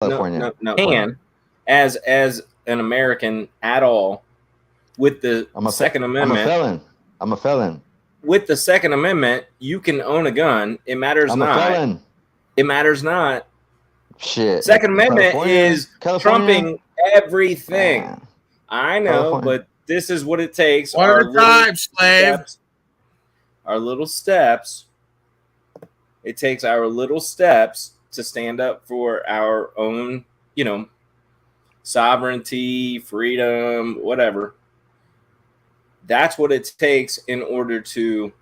California. No. Can as an American at all with the Second Amendment. I'm a felon. With the Second Amendment, you can own a gun. It matters I'm not. a felon. It matters not. Shit. Second Amendment is trumping everything. Man. I know, but this is what it takes. One at a time, slave. Our little steps. It takes our little steps to stand up for our own, sovereignty, freedom, whatever. That's what it takes in order to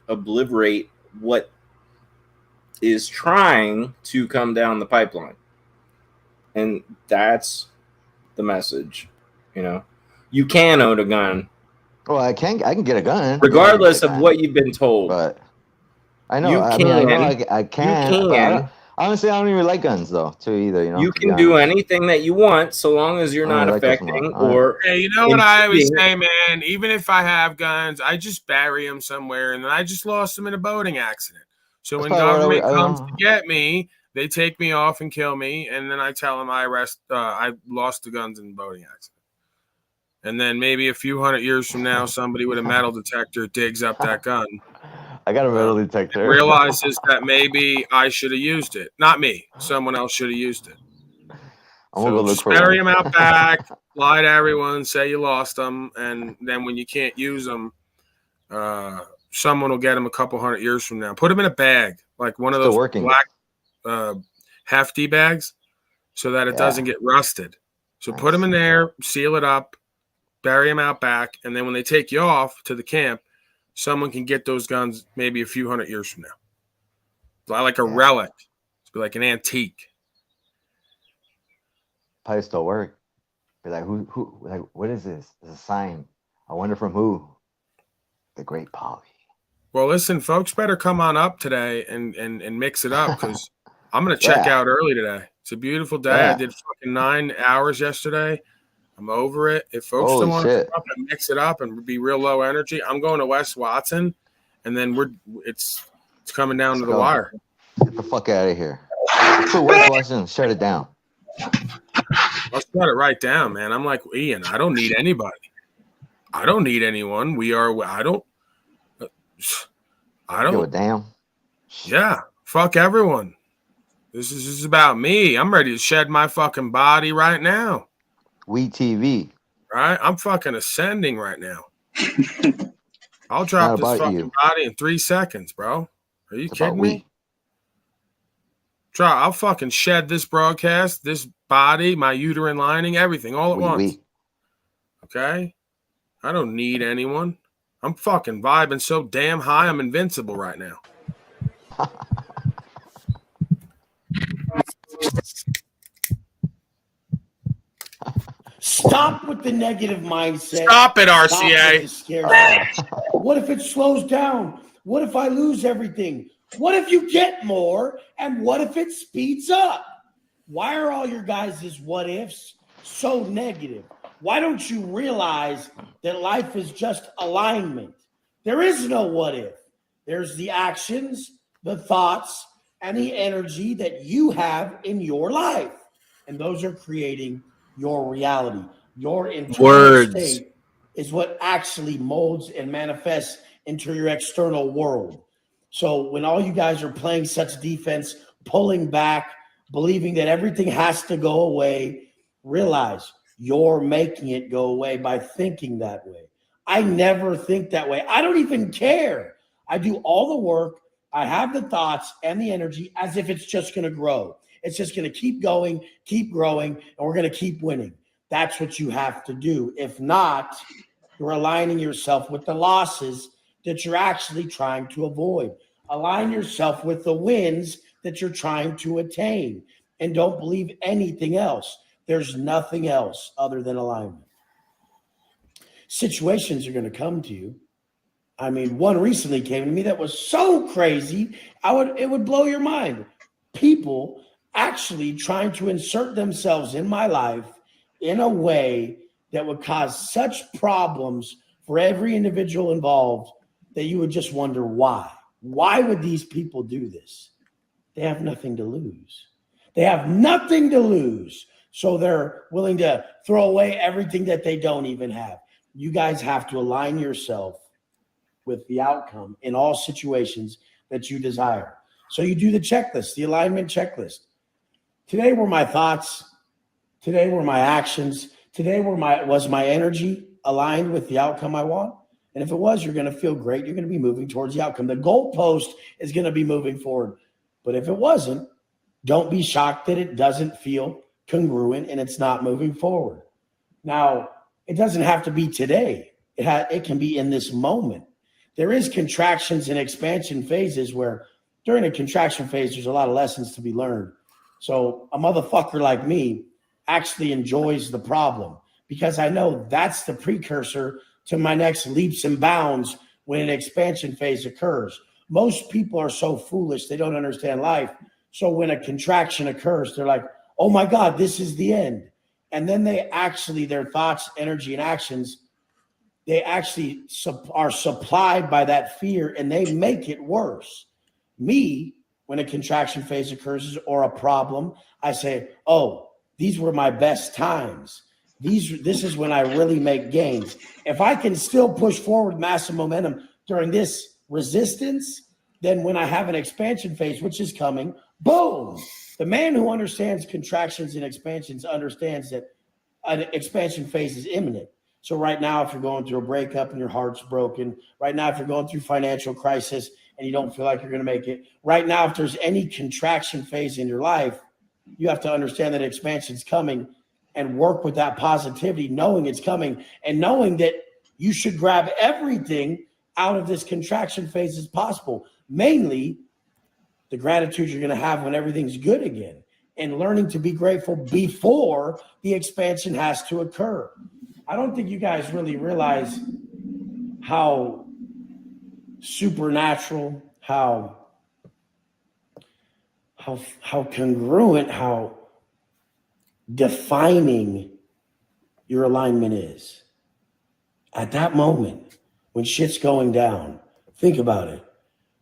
obliterate what is trying to come down the pipeline. And that's the message. You can own a gun. Well, I can get a gun regardless of what you've been told. But I know I can. You can. Honestly, I don't even like guns though, too, either. You can do anything that you want so long as you're not affecting or. Hey, you know what I always say, man? Even if I have guns, I just bury them somewhere, and then I just lost them in a boating accident. So when government comes to get me, they take me off and kill me, and then I tell them I lost the guns in a boating accident. And then maybe a few hundred years from now, somebody with a metal detector digs up that gun. I got a metal detector. Realizes that maybe I should have used it. Not me. Someone else should have used it. I'm gonna go look for bury them out back, lie to everyone, say you lost them, and then when you can't use them, someone will get them a couple hundred years from now. Put them in a bag, like one of those black hefty bags, so that it doesn't get rusted. So put them in there, seal it up, bury them out back, and then when they take you off to the camp, someone can get those guns maybe a few hundred years from now. Like a relic. It's like an antique. Probably still work. Be like, who, like, what is this? It's a sign. I wonder from who? The Great Polly. Well, listen, folks better come on up today and mix it up because I'm going to check out early today. It's a beautiful day. I did fucking 9 hours yesterday. I'm over it. If folks don't want to come up and mix it up and be real low energy, I'm going to West Watson, and then it's coming down to the wire. Get the fuck out of here. So West Watson, shut it down. I'll shut it right down, man. I'm like Ian. I don't need anybody. I don't need anyone. I don't give a damn. Yeah, fuck everyone. This is about me. I'm ready to shed my fucking body right now. We TV. Right? I'm fucking ascending right now. I'll drop this fucking body in 3 seconds, bro. Are you kidding me? I'll fucking shed this broadcast, this body, my uterine lining, everything, all at once. Okay? I don't need anyone. I'm fucking vibing so damn high, I'm invincible right now. Stop with the negative mindset. Stop it, RCA. What if it slows down? What if I lose everything? What if you get more? And what if it speeds up? Why are all your guys' what ifs so negative? Why don't you realize that life is just alignment? There is no what if. There's the actions, the thoughts, and the energy that you have in your life. And those are creating your reality. Your internal state is what actually molds and manifests into your external world. So when all you guys are playing such defense, pulling back, believing that everything has to go away, realize you're making it go away by thinking that way. I never think that way. I don't even care. I do all the work. I have the thoughts and the energy as if it's just going to grow. It's just going to keep going, keep growing, and we're going to keep winning. That's what you have to do. If not, you're aligning yourself with the losses that you're actually trying to avoid. Align yourself with the wins that you're trying to attain. And don't believe anything else. There's nothing else other than alignment. Situations are going to come to you. I mean, one recently came to me that was so crazy, it would blow your mind. People actually trying to insert themselves in my life in a way that would cause such problems for every individual involved that you would just wonder why. Why would these people do this? They have nothing to lose. They have nothing to lose. So they're willing to throw away everything that they don't even have. You guys have to align yourself with the outcome in all situations that you desire. So you do the checklist, the alignment checklist. Today were my thoughts. Today were my actions. Today was my energy aligned with the outcome I want? And if it was, you're going to feel great. You're going to be moving towards the outcome. The goalpost is going to be moving forward. But if it wasn't, don't be shocked that it doesn't feel congruent and it's not moving forward. Now, it doesn't have to be today. It can be in this moment. There is contractions and expansion phases where during a contraction phase, there's a lot of lessons to be learned. So a motherfucker like me actually enjoys the problem because I know that's the precursor to my next leaps and bounds when an expansion phase occurs. Most people are so foolish, they don't understand life. So when a contraction occurs, they're like, oh my God, this is the end. And then their thoughts, energy, and actions, they actually are supplied by that fear and they make it worse. Me, when a contraction phase occurs or a problem, I say, oh, these were my best times. This is when I really make gains. If I can still push forward massive momentum during this resistance, then when I have an expansion phase, which is coming, boom. The man who understands contractions and expansions understands that an expansion phase is imminent. So right now, if you're going through a breakup and your heart's broken, right now, if you're going through financial crisis and you don't feel like you're going to make it, right now, if there's any contraction phase in your life, you have to understand that expansion is coming and work with that positivity, knowing it's coming and knowing that you should grab everything out of this contraction phase as possible. Mainly the gratitude you're going to have when everything's good again and learning to be grateful before the expansion has to occur. I don't think you guys really realize how supernatural, how congruent, how defining your alignment is. At that moment, when shit's going down, think about it.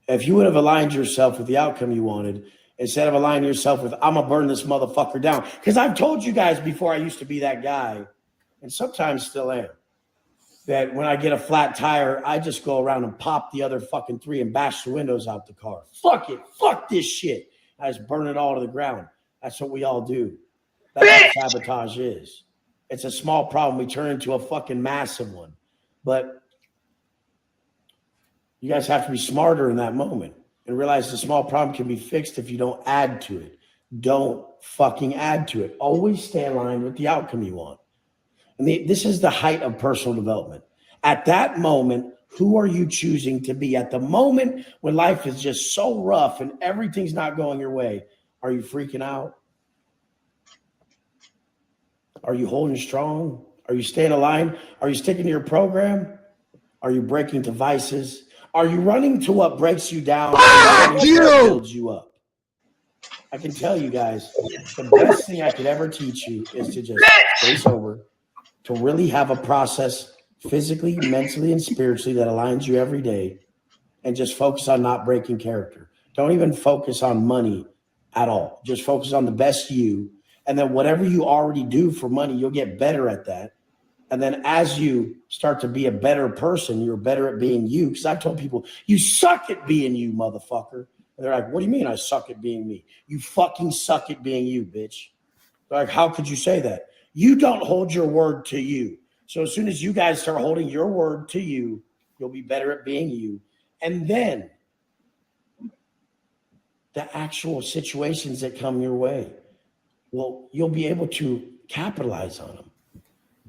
If you would have aligned yourself with the outcome you wanted, instead of aligning yourself with, I'm going to burn this motherfucker down. Because I've told you guys before, I used to be that guy, and sometimes still am, that when I get a flat tire, I just go around and pop the other fucking 3 and bash the windows out the car. Fuck it. Fuck this shit. I just burn it all to the ground. That's what we all do. That's what sabotage is. It's a small problem. We turn into a fucking massive one. But you guys have to be smarter in that moment and realize the small problem can be fixed if you don't add to it. Don't fucking add to it. Always stay aligned with the outcome you want. And this is the height of personal development. At that moment, who are you choosing to be? At the moment when life is just so rough and everything's not going your way, are you freaking out? Are you holding strong? Are you staying aligned? Are you sticking to your program? Are you breaking to vices? Are you running to what breaks you down? What builds you up? I can tell you guys, the best thing I could ever teach you is to just stay sober, to really have a process physically, mentally, and spiritually that aligns you every day, and just focus on not breaking character. Don't even focus on money at all. Just focus on the best you. And then whatever you already do for money, you'll get better at that. And then as you start to be a better person, you're better at being you. Because I've told people, you suck at being you, motherfucker. And they're like, what do you mean I suck at being me? You fucking suck at being you, bitch. They're like, how could you say that? You don't hold your word to you. So as soon as you guys start holding your word to you, you'll be better at being you. And then the actual situations that come your way, well, you'll be able to capitalize on them.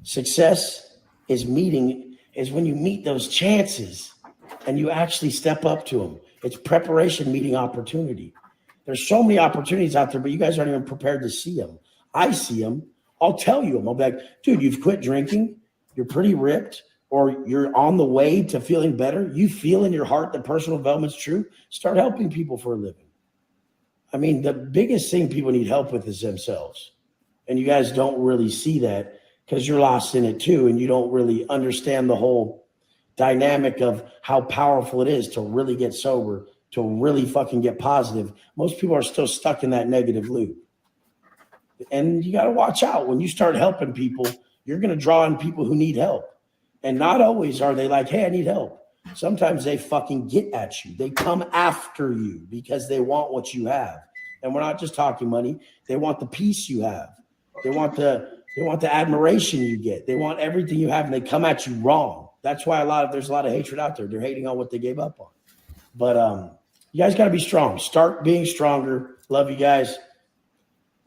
Success is when you meet those chances and you actually step up to them. It's preparation meeting opportunity. There's so many opportunities out there, but you guys aren't even prepared to see them. I see them. I'll tell you them. I'll be like, dude, you've quit drinking. You're pretty ripped, or you're on the way to feeling better. You feel in your heart that personal development's true. Start helping people for a living. I mean, the biggest thing people need help with is themselves. And you guys don't really see that because you're lost in it too. And you don't really understand the whole dynamic of how powerful it is to really get sober, to really fucking get positive. Most people are still stuck in that negative loop. And you got to watch out. When you start helping people, you're going to draw in people who need help. And not always are they like, hey, I need help. Sometimes they fucking get at you. They come after you because they want what you have. And we're not just talking money. They want the peace you have. They want the admiration you get. They want everything you have, and they come at you wrong. That's why there's a lot of hatred out there. They're hating on what they gave up on. But you guys got to be strong. Start being stronger. Love you guys.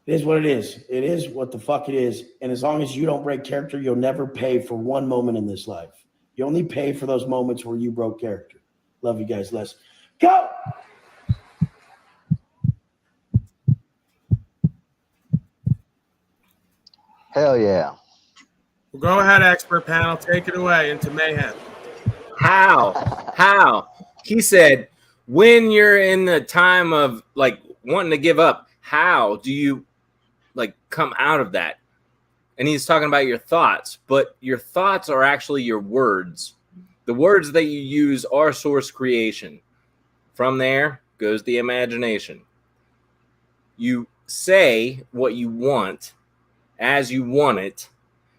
It is what it is. It is what the fuck it is. And as long as you don't break character, you'll never pay for one moment in this life. You only pay for those moments where you broke character. Love you guys. Let's go. Hell yeah. Well, go ahead, expert panel. Take it away into mayhem. How? He said, when you're in the time of like wanting to give up, how do you like come out of that? And he's talking about your thoughts, but your thoughts are actually your words. The words that you use are source creation. From there goes the imagination. You say what you want as you want it.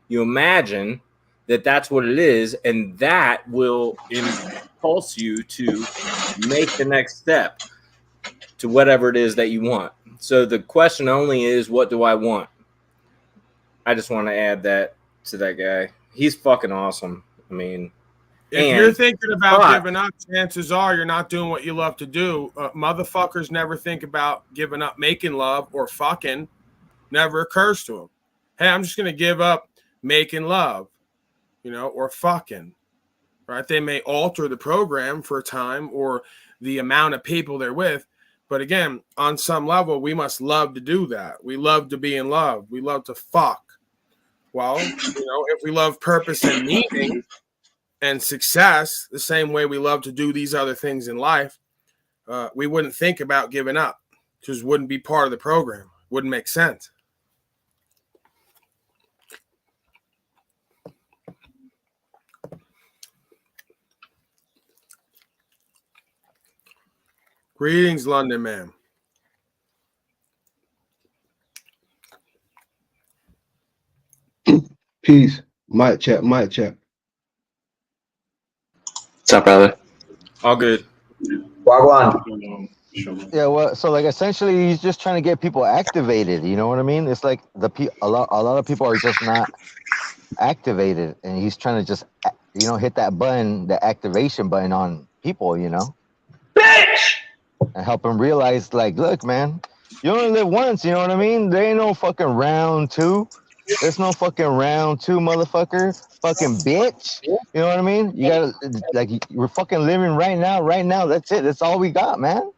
You imagine that that's what it is, and that will impulse you to make the next step to whatever it is that you want. So the question only is, what do I want? I just want to add that to that guy. He's fucking awesome. I mean, if you're thinking about giving up, chances are you're not doing what you love to do. Motherfuckers never think about giving up making love or fucking. Never occurs to them. Hey, I'm just going to give up making love, or fucking, right? They may alter the program for a time or the amount of people they're with. But again, on some level, we must love to do that. We love to be in love. We love to fuck. Well, if we love purpose and meaning and success, the same way we love to do these other things in life, we wouldn't think about giving up. Just wouldn't be part of the program. Wouldn't make sense. Greetings, London man. Peace. Mic check, mic check. What's up, brother? All good. Wagwan. Yeah, well, so like essentially he's just trying to get people activated, you know what I mean? It's like a lot of people are just not activated, and he's trying to just hit that button, the activation button on people, Bitch! and help them realize, like, look, man, you only live once, you know what I mean? There ain't no fucking round two. There's no fucking round two, motherfucker. Fucking bitch. You know what I mean? You gotta, like, we're fucking living right now. That's it. That's all we got, man.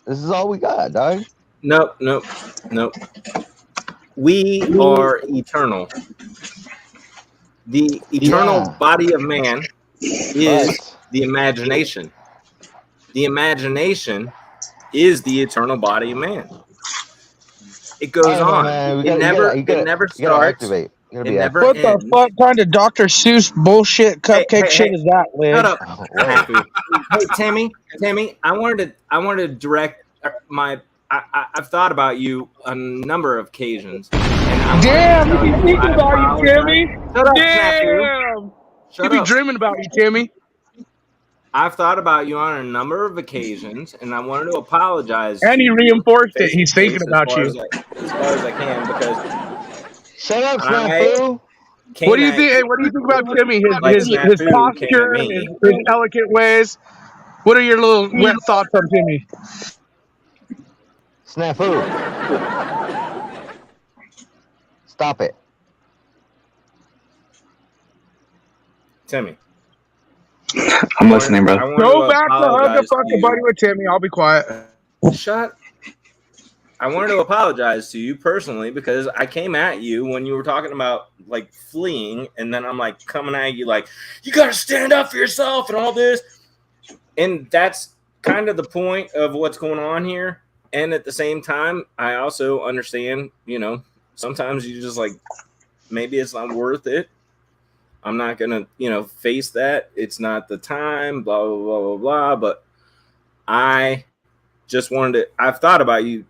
This is all we got, dog. Nope. We are eternal. The eternal body of man is the imagination. The imagination is the eternal body of man. It goes on. It never starts. It never what ends. The fuck kind of Dr. Seuss bullshit cupcake shit is that, Liz? Shut up. Hey, Tammy, I wanted to direct my. I've thought about you on a number of occasions. Damn, you be thinking about you, Timmy. Shut up, damn. You be dreaming about you, Timmy. I've thought about you on a number of occasions, and I wanted to apologize. And he reinforced it. He's thinking about you. As far as I can, because shut up, Snafu. What do you think? Hey, what do you think about Timmy? His posture, his elegant ways. What are your little wet thoughts on Timmy? Snafu. Stop it. Timmy. I'm listening, bro. Go back to hug a fucking buddy with Timmy. I'll be quiet. I wanted to apologize to you personally because I came at you when you were talking about like fleeing, and then I'm like coming at you like, you got to stand up for yourself and all this. And that's kind of the point of what's going on here. And at the same time, I also understand, sometimes you just like, maybe it's not worth it. I'm not going to, face that. It's not the time, blah, blah, blah, blah, blah. But I just wanted to, I've thought about you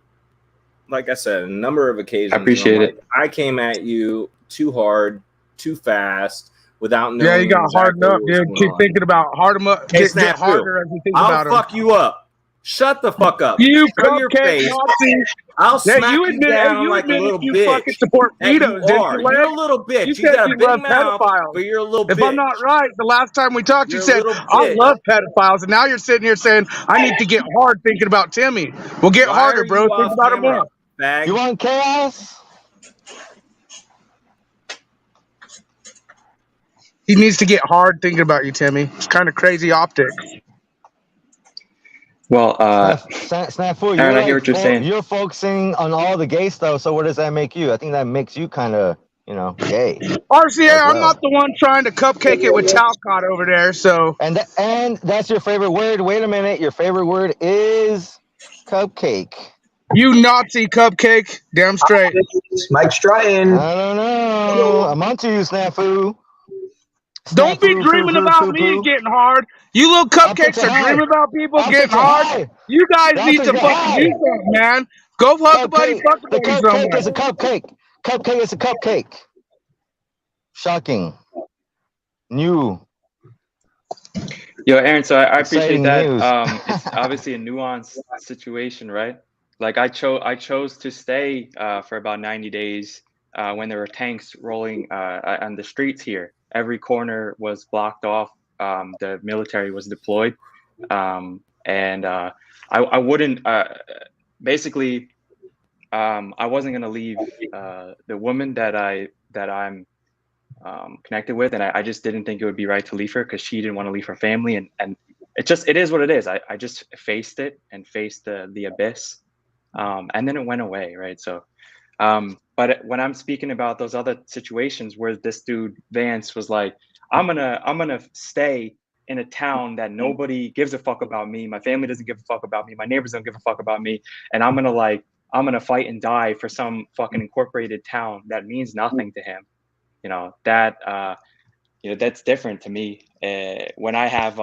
like I said, a number of occasions. I appreciate it. I came at you too hard, too fast, without knowing. Yeah, you got exactly hardened up, dude. Keep thinking about hard them up. Hey, get harder as you think I'll about them. fuck you up. Shut the fuck up. You Show your cupcake face. Nazi. I'll smack you admit, down you like a little you bitch. fucking support You pedos, are. You're a little bitch. You got a big mouth, but you're a little bitch. If I'm not right, the last time we talked, you said, I bitch. love pedophiles. And now you're sitting here saying, I need to get hard thinking about Timmy. Well, get harder, bro. Think about it more. Bag? You want chaos? He needs to get hard thinking about you, Timmy. It's kind of crazy optics. Well, Snafu, Aaron, I hear what you're saying. You're focusing on all the gay stuff, so what does that make you? I think that makes you kind of, gay. RCA, I'm not the one trying to cupcake it with Talcott over there, so. And that's your favorite word. Wait a minute. Your favorite word is cupcake. You Nazi cupcake. Damn straight. Mike Stratton. I don't know. I'm onto you, Snafu. Don't be dreaming about me getting hard. You little cupcakes are dreaming about people getting hard. You guys need to fucking do something, man. Go hug a buddy, fuck a buddy somewhere. Cupcake is a cupcake. Cupcake is a cupcake. Shocking. New. Yo, Aaron, so I appreciate that. News. It's obviously a nuanced situation, right? Like I chose to stay for about 90 days when there were tanks rolling on the streets here. Every corner was blocked off. The military was deployed, and I wouldn't. Basically, I wasn't gonna leave the woman that I'm connected with, and I just didn't think it would be right to leave her because she didn't want to leave her family, and it is what it is. I just faced it and faced the abyss, and then it went away, right? So. But when I'm speaking about those other situations where this dude Vance was like, I'm gonna stay in a town that nobody gives a fuck about me, my family doesn't give a fuck about me, my neighbors don't give a fuck about me, and I'm gonna fight and die for some fucking incorporated town that means nothing to him. That's different to me. When I have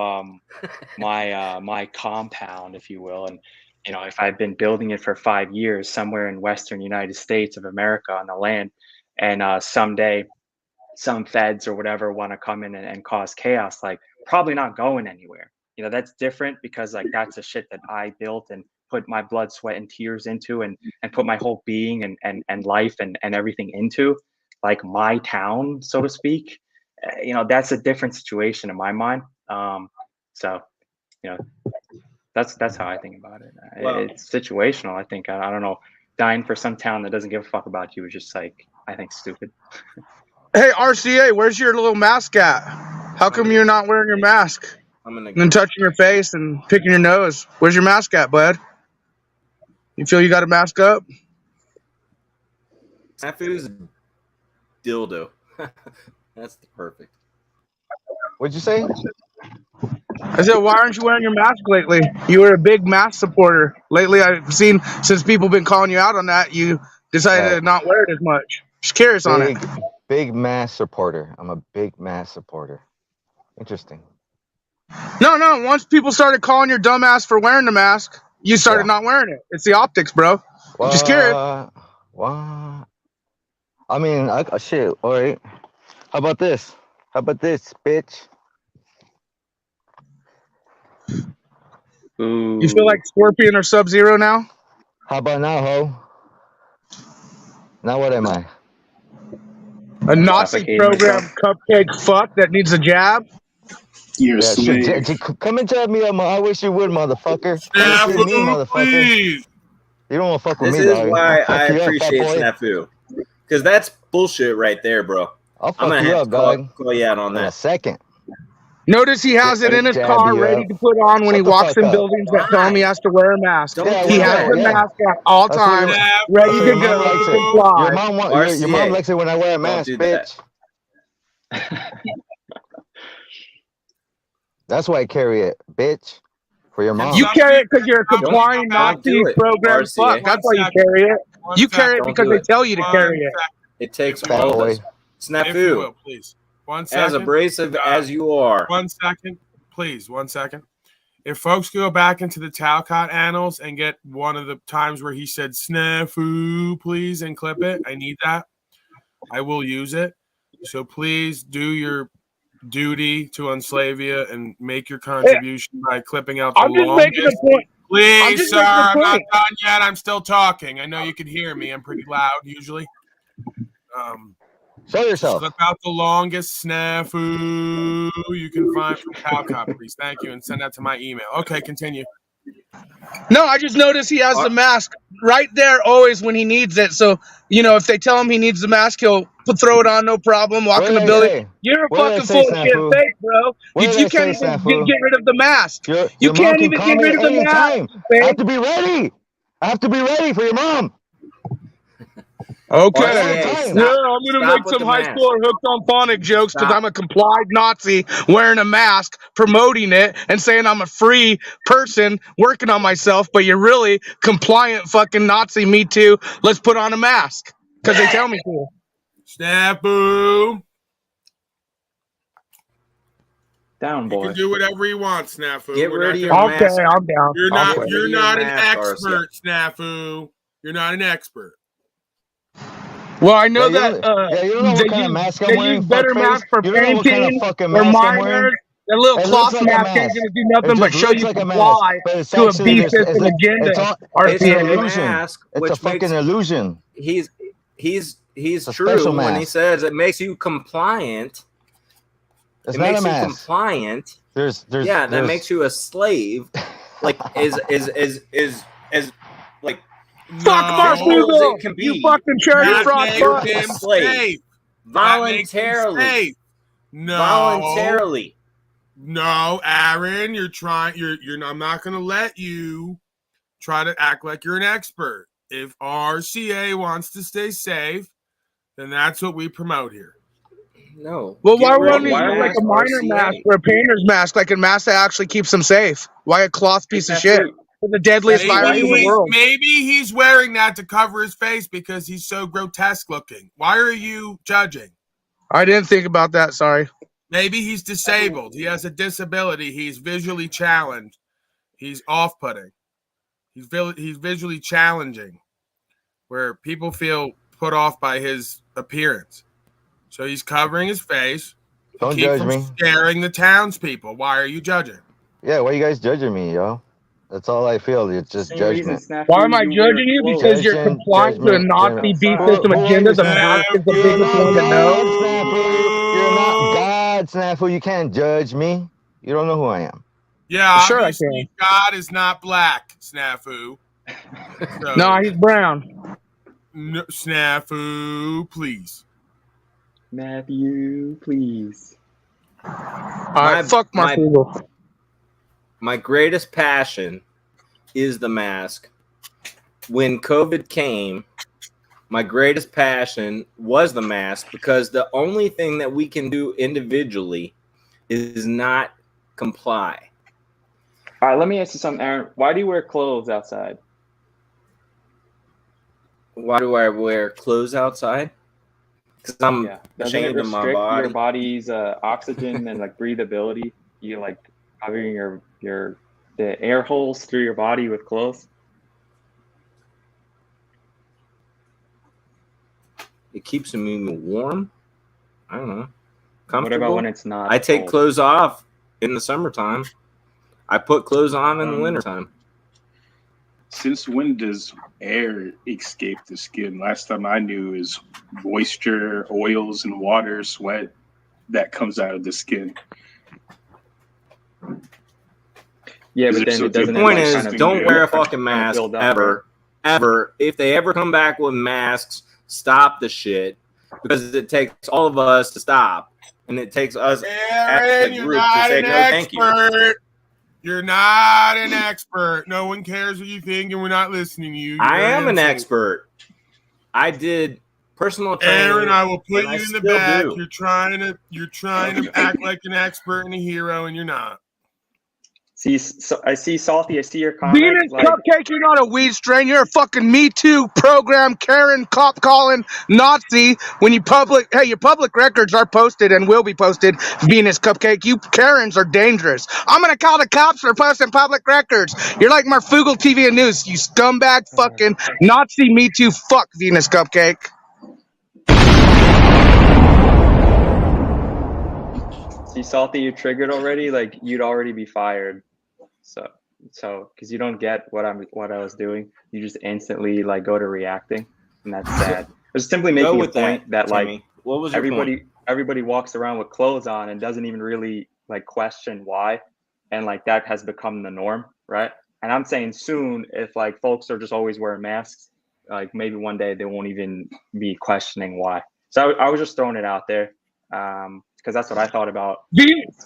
my compound, if you will, and if I've been building it for 5 years somewhere in Western United States of America on the land, and someday some feds or whatever want to come in and cause chaos, like probably not going anywhere. That's different because like that's the shit that I built and put my blood, sweat, and tears into, and put my whole being and life and everything into, like my town, so to speak. That's a different situation in my mind. That's how I think about it. Well, it's situational. I think I don't know. Dying for some town that doesn't give a fuck about you is just like, I think, stupid. Hey, RCA, where's your little mask at? How come you're not wearing your mask? And then touching your face and picking your nose. Where's your mask at, bud? You feel you got a mask up? Snafu's dildo. That's perfect. What'd you say? I said, why aren't you wearing your mask lately? You were a big mask supporter. Lately, I've seen, since people have been calling you out on that, you decided to not wear it as much. Just curious on it. Big mask supporter. I'm a big mask supporter. Interesting. No. Once people started calling your dumbass for wearing the mask, you started not wearing it. It's the optics, bro. Just curious. What? I mean, shit. All right. How about this, bitch? Ooh. You feel like Scorpion or Sub-Zero now? How about now, ho? Now what am I? A Nazi program cupcake fuck that needs a jab? You're come and jab me up, I wish you would, motherfucker. Snafu, me, motherfucker. please. You don't want to fuck with me, This is dog. why I appreciate Snafu. Because that's bullshit right there, bro. I'll fuck you up, dog. Call you out on that. In a second. Notice he has it in his car ready to put on when he walks in buildings that tell him he has to wear a mask. He has the mask at all times, ready to go. Your mom likes it when I wear a mask, bitch. That's why I carry it, bitch. For your mom. You carry it because you're a complying Nazi program fuck. That's why you carry it. You carry it because they tell you to carry it. It takes all of us. Snafu, please. 1 second. As abrasive as you are. 1 second, please. 1 second. If folks go back into the Talcott annals and get one of the times where he said snafu, please, and clip it, I need that. I will use it. So please do your duty to Unslavia and make your contribution by clipping out the longest. I'm just making a point. Please, sir, I'm not done yet. I'm still talking. I know you can hear me. I'm pretty loud usually. Show yourself. Clip out the longest snafu you can find from Talcott, please. Thank you, and send that to my email. Okay, continue. No, I just noticed he has the mask right there always when he needs it. So, if they tell him he needs the mask, he'll throw it on, no problem, walk in the building. You're fucking full of shit fake, bro. You can't even get rid of the mask. You can't even get rid of the mask. I have to be ready. I have to be ready for your mom. Okay. I'm going to make some high school hooked on phonic jokes because I'm a complied Nazi wearing a mask, promoting it, and saying I'm a free person working on myself, but you're really compliant fucking Nazi. Me too. Let's put on a mask because they tell me to. Snafu. Down, boy. You can do whatever you want, Snafu. Get rid of your mask. Okay, I'm down. You're not an expert, Snafu. You're not an expert. Well, I know you that don't know what kind of mask I'm wearing. Use better masks for painting or minors. The little cloth mask ain't gonna do nothing but show you comply to a beast system agenda. It's a mask. It's a fucking illusion. He's true when he says it makes you compliant. It's it not makes a mask. You compliant. That makes you a slave. Like is like. Fuck Marshall! You fucking cherry frog fuck! Slave. Voluntarily. No. Voluntarily. No, Aaron, you're trying. I'm not going to let you try to act like you're an expert. If RCA wants to stay safe, then that's what we promote here. No. Well, why wouldn't you use like a miner mask or a painter's mask, like a mask that actually keeps them safe? Why a cloth piece of shit? The deadliest virus in the world. Maybe he's wearing that to cover his face because he's so grotesque looking. Why are you judging? I didn't think about that. Sorry. Maybe he's disabled. He has a disability. He's visually challenged. He's off-putting. He's visually challenging, where people feel put off by his appearance. So he's covering his face. Don't judge me. Scaring the townspeople. Why are you judging? Yeah, why are you guys judging me, yo? That's all I feel. It's just judgment. Why am I judging you? Because you're compliant to a Nazi beast system agenda. The mask is the biggest one to know. You're not God, Snafu. You can't judge me. You don't know who I am. Yeah, sure I can. God is not black, Snafu. So, no, he's brown. No, Snafu, please. Matthew, please. All right, fuck my Google. My greatest passion is the mask. When COVID came, my greatest passion was the mask because the only thing that we can do individually is not comply. All right, let me ask you something, Aaron. Why do you wear clothes outside? Why do I wear clothes outside? Because I'm ashamed of my body. Your body's oxygen and like breathability. You like covering the air holes through your body with clothes. It keeps me warm. I don't know. Comfortable. What about when it's not? I take clothes off in the summertime. I put clothes on in the wintertime. Since when does air escape the skin? Last time I knew is moisture, oils, and water, sweat that comes out of the skin. Yeah, but then it doesn't. The point is, don't wear a fucking mask ever. Ever. If they ever come back with masks, stop the shit because it takes all of us to stop, and it takes us as a group to say no, thank you. You're not an expert. No one cares what you think, and we're not listening to you. I am an expert. I did personal training. Aaron, I will put you in the back. You're trying to act like an expert and a hero, and you're not. I see Salty. I see your comment. Venus Cupcake, you're not a weed strain. You're a fucking Me Too program, Karen, cop calling Nazi. When your public records are posted and will be posted. Venus Cupcake, you Karens are dangerous. I'm gonna call the cops for posting public records. You're like Marfugel TV and News, you scumbag fucking Nazi Me Too fuck, Venus Cupcake. See, Salty, you triggered already. Like you'd already be fired. So because you don't get what I was doing, you just instantly like go to reacting, and that's sad. I was simply making a point that like what was everybody walks around with clothes on and doesn't even really like question why, and like that has become the norm, right? And I'm saying soon, if like folks are just always wearing masks, like maybe one day they won't even be questioning why. So I was just throwing it out there. Because that's what I thought about.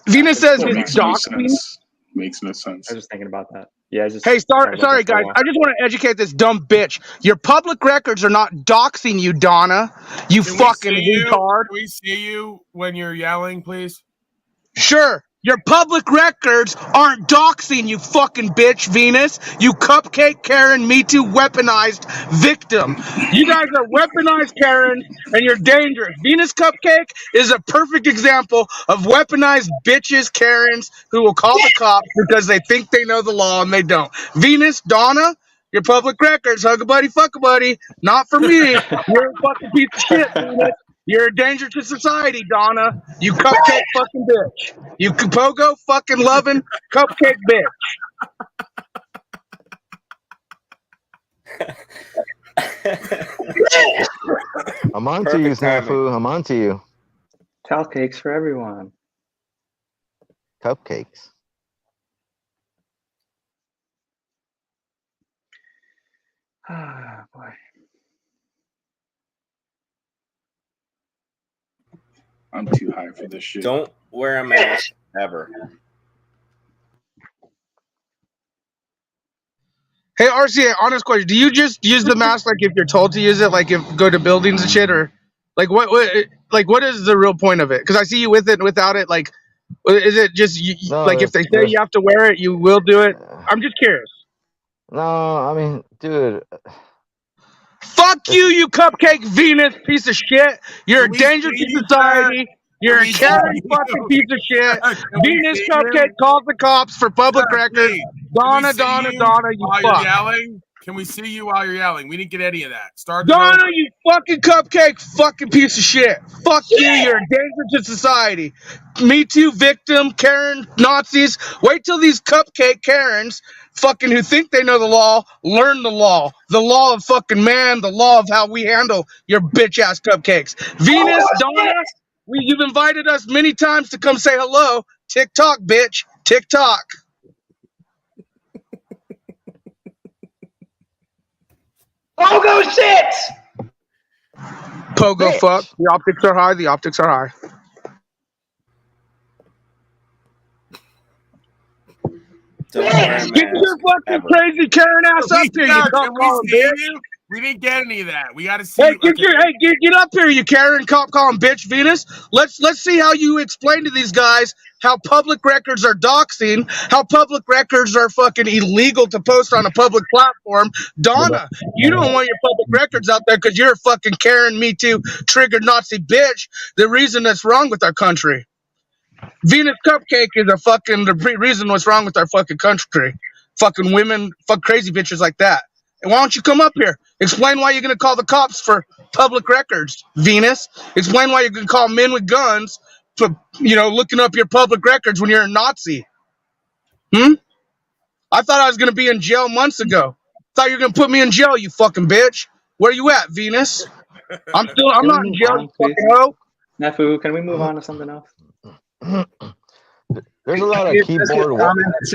Venus says makes no sense. Makes no sense. I was just thinking about that. Yeah. Hey, sorry, guys. I just want to educate this dumb bitch. Your public records are not doxing you, Donna. You fucking retard. Can we see you when you're yelling, please? Sure. Your public records aren't doxing you, fucking bitch, Venus. You cupcake Karen, Me Too weaponized victim. You guys are weaponized Karens, and you're dangerous. Venus Cupcake is a perfect example of weaponized bitches, Karens, who will call the cops because they think they know the law and they don't. Venus, Donna, your public records, hug a buddy, fuck a buddy. Not for me. You're a fucking piece of shit, Venus. You're a danger to society, Donna. You cupcake fucking bitch. You pogo fucking loving cupcake bitch. I'm on to you, Snafu. I'm on to you. Towel cakes for everyone. Cupcakes. Ah, boy. I'm too high for this shit. Don't wear a mask ever. Hey, RCA, honest question. Do you just use the mask like if you're told to use it, like if go to buildings and shit, or like what is the real point of it? Because I see you with it and without it. Like, is it just like if they say you have to wear it, you will do it? I'm just curious. No, I mean, dude. Fuck you, you cupcake Venus piece of shit. You're a danger to society. You're a Karen fucking piece of shit. Venus Cupcake calls the cops for public records. Donna, you fuck. Yelling? Can we see you while you're yelling? We didn't get any of that. Start. Donna, you fucking cupcake fucking piece of shit. Fuck you, you're a danger to society. Me Too victim, Karen, Nazis. Wait till these cupcake Karens fucking who think they know the law, learn the law. The law of fucking man, the law of how we handle your bitch ass cupcakes. Venus, Donna, you've invited us many times to come say hello. TikTok, bitch. TikTok. Pogo shit! Pogo bitch. Fuck. The optics are high. The optics are high. Get your fucking crazy Karen ass up here, you bitch. We didn't get any of that. We got to see. Hey, get up here, you Karen cop calling bitch, Venus. Let's see how you explain to these guys how public records are doxing, how public records are fucking illegal to post on a public platform. Donna, you don't want your public records out there because you're a fucking Karen, Me Too, triggered Nazi bitch. The reason that's wrong with our country. Venus Cupcake is the reason what's wrong with our fucking country. Fucking women, fuck crazy bitches like that. And why don't you come up here? Explain why you're going to call the cops for public records, Venus. Explain why you're going to call men with guns for, looking up your public records when you're a Nazi. I thought I was going to be in jail months ago. Thought you were going to put me in jail, you fucking bitch. Where you at, Venus? I'm not in jail, you fucking hoe. Nafu, can we move on to something else? There's a lot of keyboard warriors.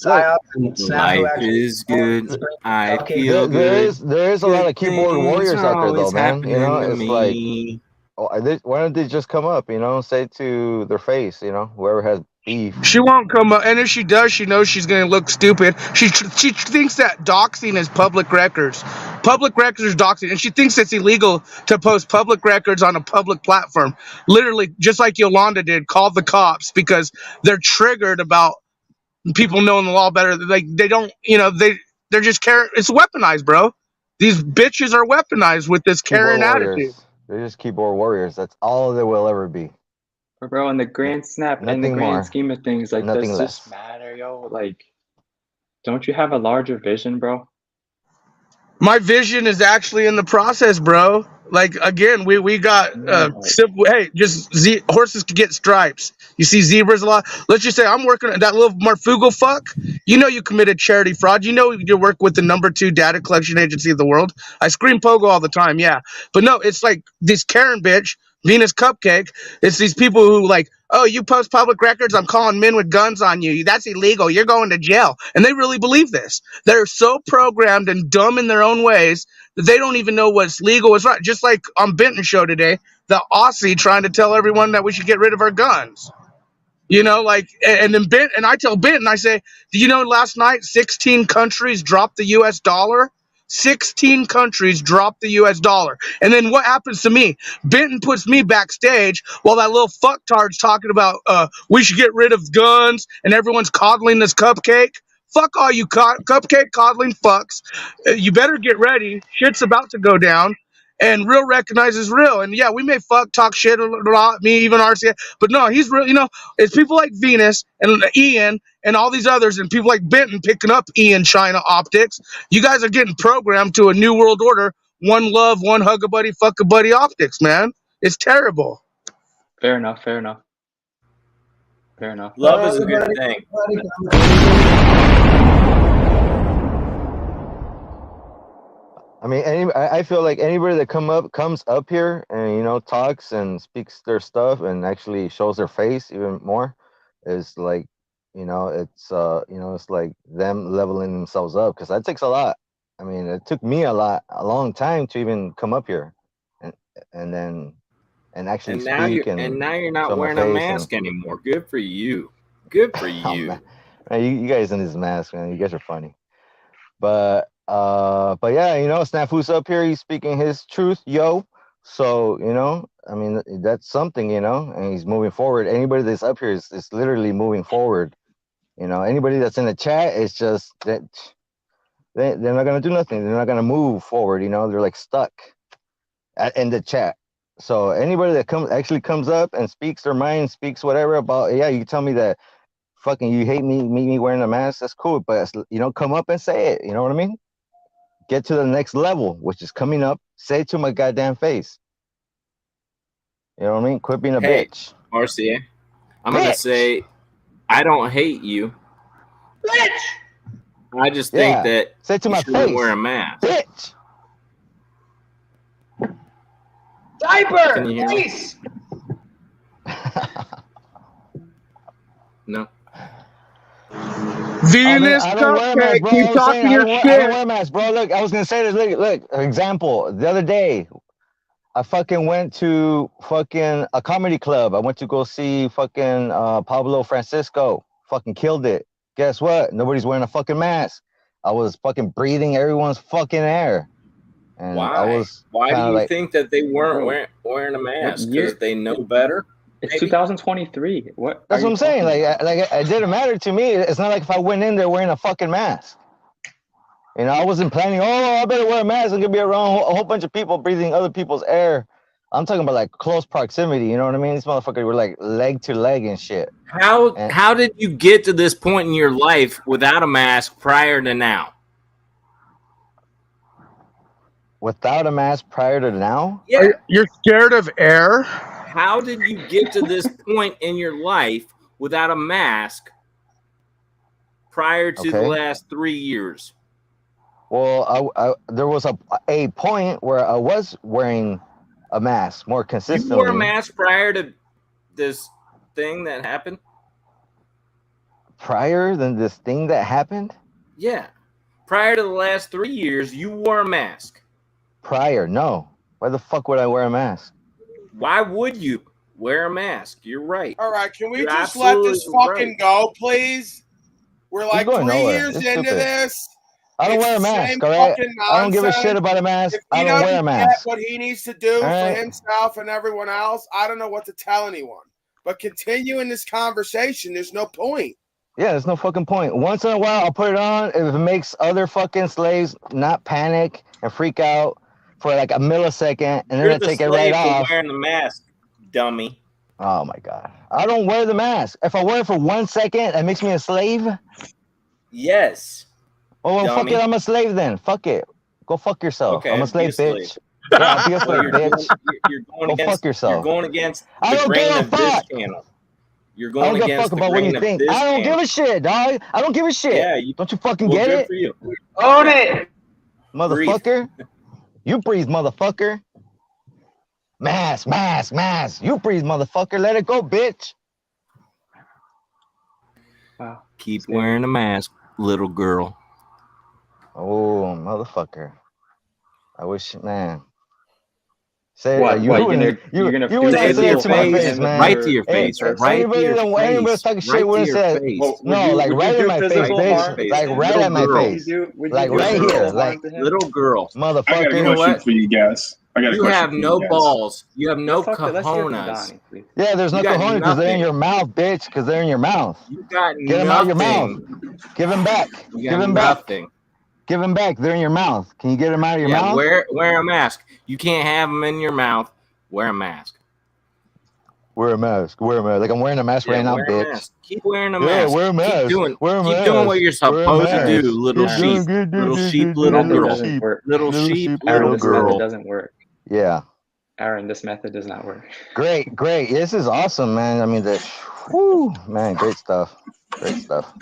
Life is good. I feel good. There's a lot of keyboard warriors out there, though, man. It's like, why don't they just come up? Say to their face, whoever has beef. She won't come up, and if she does, she knows she's going to look stupid. She thinks that doxing is public records. Public records is doxing, and she thinks it's illegal to post public records on a public platform. Literally, just like Yolanda did, called the cops because they're triggered about people knowing the law better. Like they don't, they're just carrying. It's weaponized, bro. These bitches are weaponized with this Keyboard Karen attitude. warriors. They're just keyboard warriors. That's all they will ever be. Bro, in the grand scheme of things, like, nothing does less. this matter, yo? Like, don't you have a larger vision, bro? My vision is actually in the process, bro. Like, again, we got simple. Hey, horses can get stripes. You see zebras a lot. Let's just say I'm working on that little Marfugo fuck. You know you committed charity fraud. You know you work with the #2 data collection agency of the world. I scream pogo all the time, yeah. But no, it's like this Karen bitch, Venus Cupcake. It's these people who like, oh, you post public records, I'm calling men with guns on you. That's illegal. You're going to jail. And they really believe this. They're so programmed and dumb in their own ways that they don't even know what's legal, what's right. Just like on Benton's show today, the Aussie trying to tell everyone that we should get rid of our guns. Like, and then I tell Benton, I say, do you know last night 16 countries dropped the US dollar? 16 countries dropped the US dollar. And then what happens to me? Benton puts me backstage while that little fucktard's talking about we should get rid of guns and everyone's coddling this cupcake. Fuck all you cupcake coddling fucks. You better get ready. Shit's about to go down. And real recognizes real. And yeah, we may talk shit a lot, me, even RCA, but no, he's real. It's people like Venus and Ian and all these others and people like Benton picking up Ian China optics. You guys are getting programmed to a new world order. One love, one hug a buddy, fuck a buddy optics, man. It's terrible. Fair enough. Love is a good thing. I mean, I feel like anybody that comes up here and talks and speaks their stuff and actually shows their face even more is like, it's like them leveling themselves up, because that takes a lot. I mean, it took me a long time to even come up here, and actually speak. And now you're not wearing a mask anymore. Good for you. Good for you. Man, you guys in these masks, man. You guys are funny. But yeah, Snafu's up here, he's speaking his truth, yo. So, I mean, that's something, and he's moving forward. Anybody that's up here is literally moving forward. Anybody that's in the chat is just that they're not gonna do nothing. They're not gonna move forward, they're like stuck in the chat. So anybody that comes up and speaks their mind, speaks whatever about, yeah, you tell me that fucking you hate me wearing a mask, that's cool, but come up and say it. You know what I mean? Get to the next level, which is coming up. Say it to my goddamn face. You know what I mean? Quit being a bitch. RCA, I'm gonna say, I don't hate you. Bitch. I just think that say it to my face. Wear a mask. Bitch. Diaper, please. No. Venus Cupcake, keep talking your shit. I don't wear a mask, bro. Look, I was gonna say this. Look, example. The other day, I fucking went to fucking a comedy club. I went to go see fucking Pablo Francisco. Fucking killed it. Guess what? Nobody's wearing a fucking mask. I was fucking breathing everyone's fucking air. And why? Why do you think that they weren't wearing a mask? Because they know better. It's 2023. What? That's what I'm saying. Like it didn't matter to me. It's not like if I went in there wearing a fucking mask. I wasn't planning. Oh, I better wear a mask. I'm gonna be around a whole bunch of people breathing other people's air. I'm talking about like close proximity. You know what I mean? These motherfuckers were like leg to leg and shit. How did you get to this point in your life without a mask prior to now? Without a mask prior to now? Yeah. You're scared of air? How did you get to this point in your life without a mask prior to the last 3 years? Well, there was a point where I was wearing a mask more consistently. You wore a mask prior to this thing that happened? Prior than this thing that happened? Yeah. Prior to the last 3 years, you wore a mask. Prior? No. Why the fuck would I wear a mask? Why would you wear a mask? You're right. All right, can we just let this fucking go, please? We're like 3 years into this. I don't wear a mask, all right? I don't give a shit about a mask. I don't wear a mask. What he needs to do for himself and everyone else, I don't know what to tell anyone. But continuing this conversation, there's no point. Yeah, there's no fucking point. Once in a while, I'll put it on if it makes other fucking slaves not panic and freak out for like a millisecond, and then You're I the take it right slave to off. wearing the mask, dummy. Oh my god, I don't wear the mask. If I wear it for 1 second, that makes me a slave. Yes. Oh well, dummy. fuck it, I'm a slave then. Fuck it, go fuck yourself. Okay, I'm a slave, be a bitch. Yeah, I'll be a slave, bitch. You're going Go against, fuck yourself. You're going against I the don't grain give a of this fuck. channel. You're I going don't give a against fuck the about what you grain of think. this I don't channel. give a shit, dog. I don't give a shit. Yeah, don't you fucking well, get good it? for you. Own it. Motherfucker. You breathe, motherfucker. Mask. You breathe, motherfucker. Let it go, bitch. Wow. Keep wearing a mask, little girl. Oh, motherfucker. I wish, man. Say what? you What? wouldn't You're gonna you do wouldn't say it physical to my harm to face, him man. Right to your face. person? Right to Anybody your that face. anybody talking shit Right to wouldn't your say face. Well, no, like would right you in do my face, physical bitch. harm to Like him? right at my Little girl. face. Would you Like do right physical here. harm Like to him? Little girl. I got a motherfucker. You know question what? for you guys. You have no balls. You have no Let's hear from cojones. Donnie, please. Yeah, there's no You got cojones because they're in nothing. your mouth, bitch. Because they're in your mouth. You got Get them out of your mouth. nothing. Give them back. You Give got them back. nothing. Give them back. They're in your mouth. Can you get them out of your Yeah, mouth? wear a mask. You can't have them in your mouth. Wear a mask. Wear a mask. Wear a mask. Like I'm wearing a mask right now, wear bitch. a mask. Keep wearing a Yeah, mask. wear a mask. Keep doing Wear a keep mask. doing what you're Wear a supposed to mask. do, little Keep sheep. doing good, Little sheep, good, little Method girl. doesn't work. Little sheep, Aaron, little this method girl. doesn't work. Yeah. Aaron, this method does not work. Great. This is awesome, man. I mean, man, great stuff. Great stuff.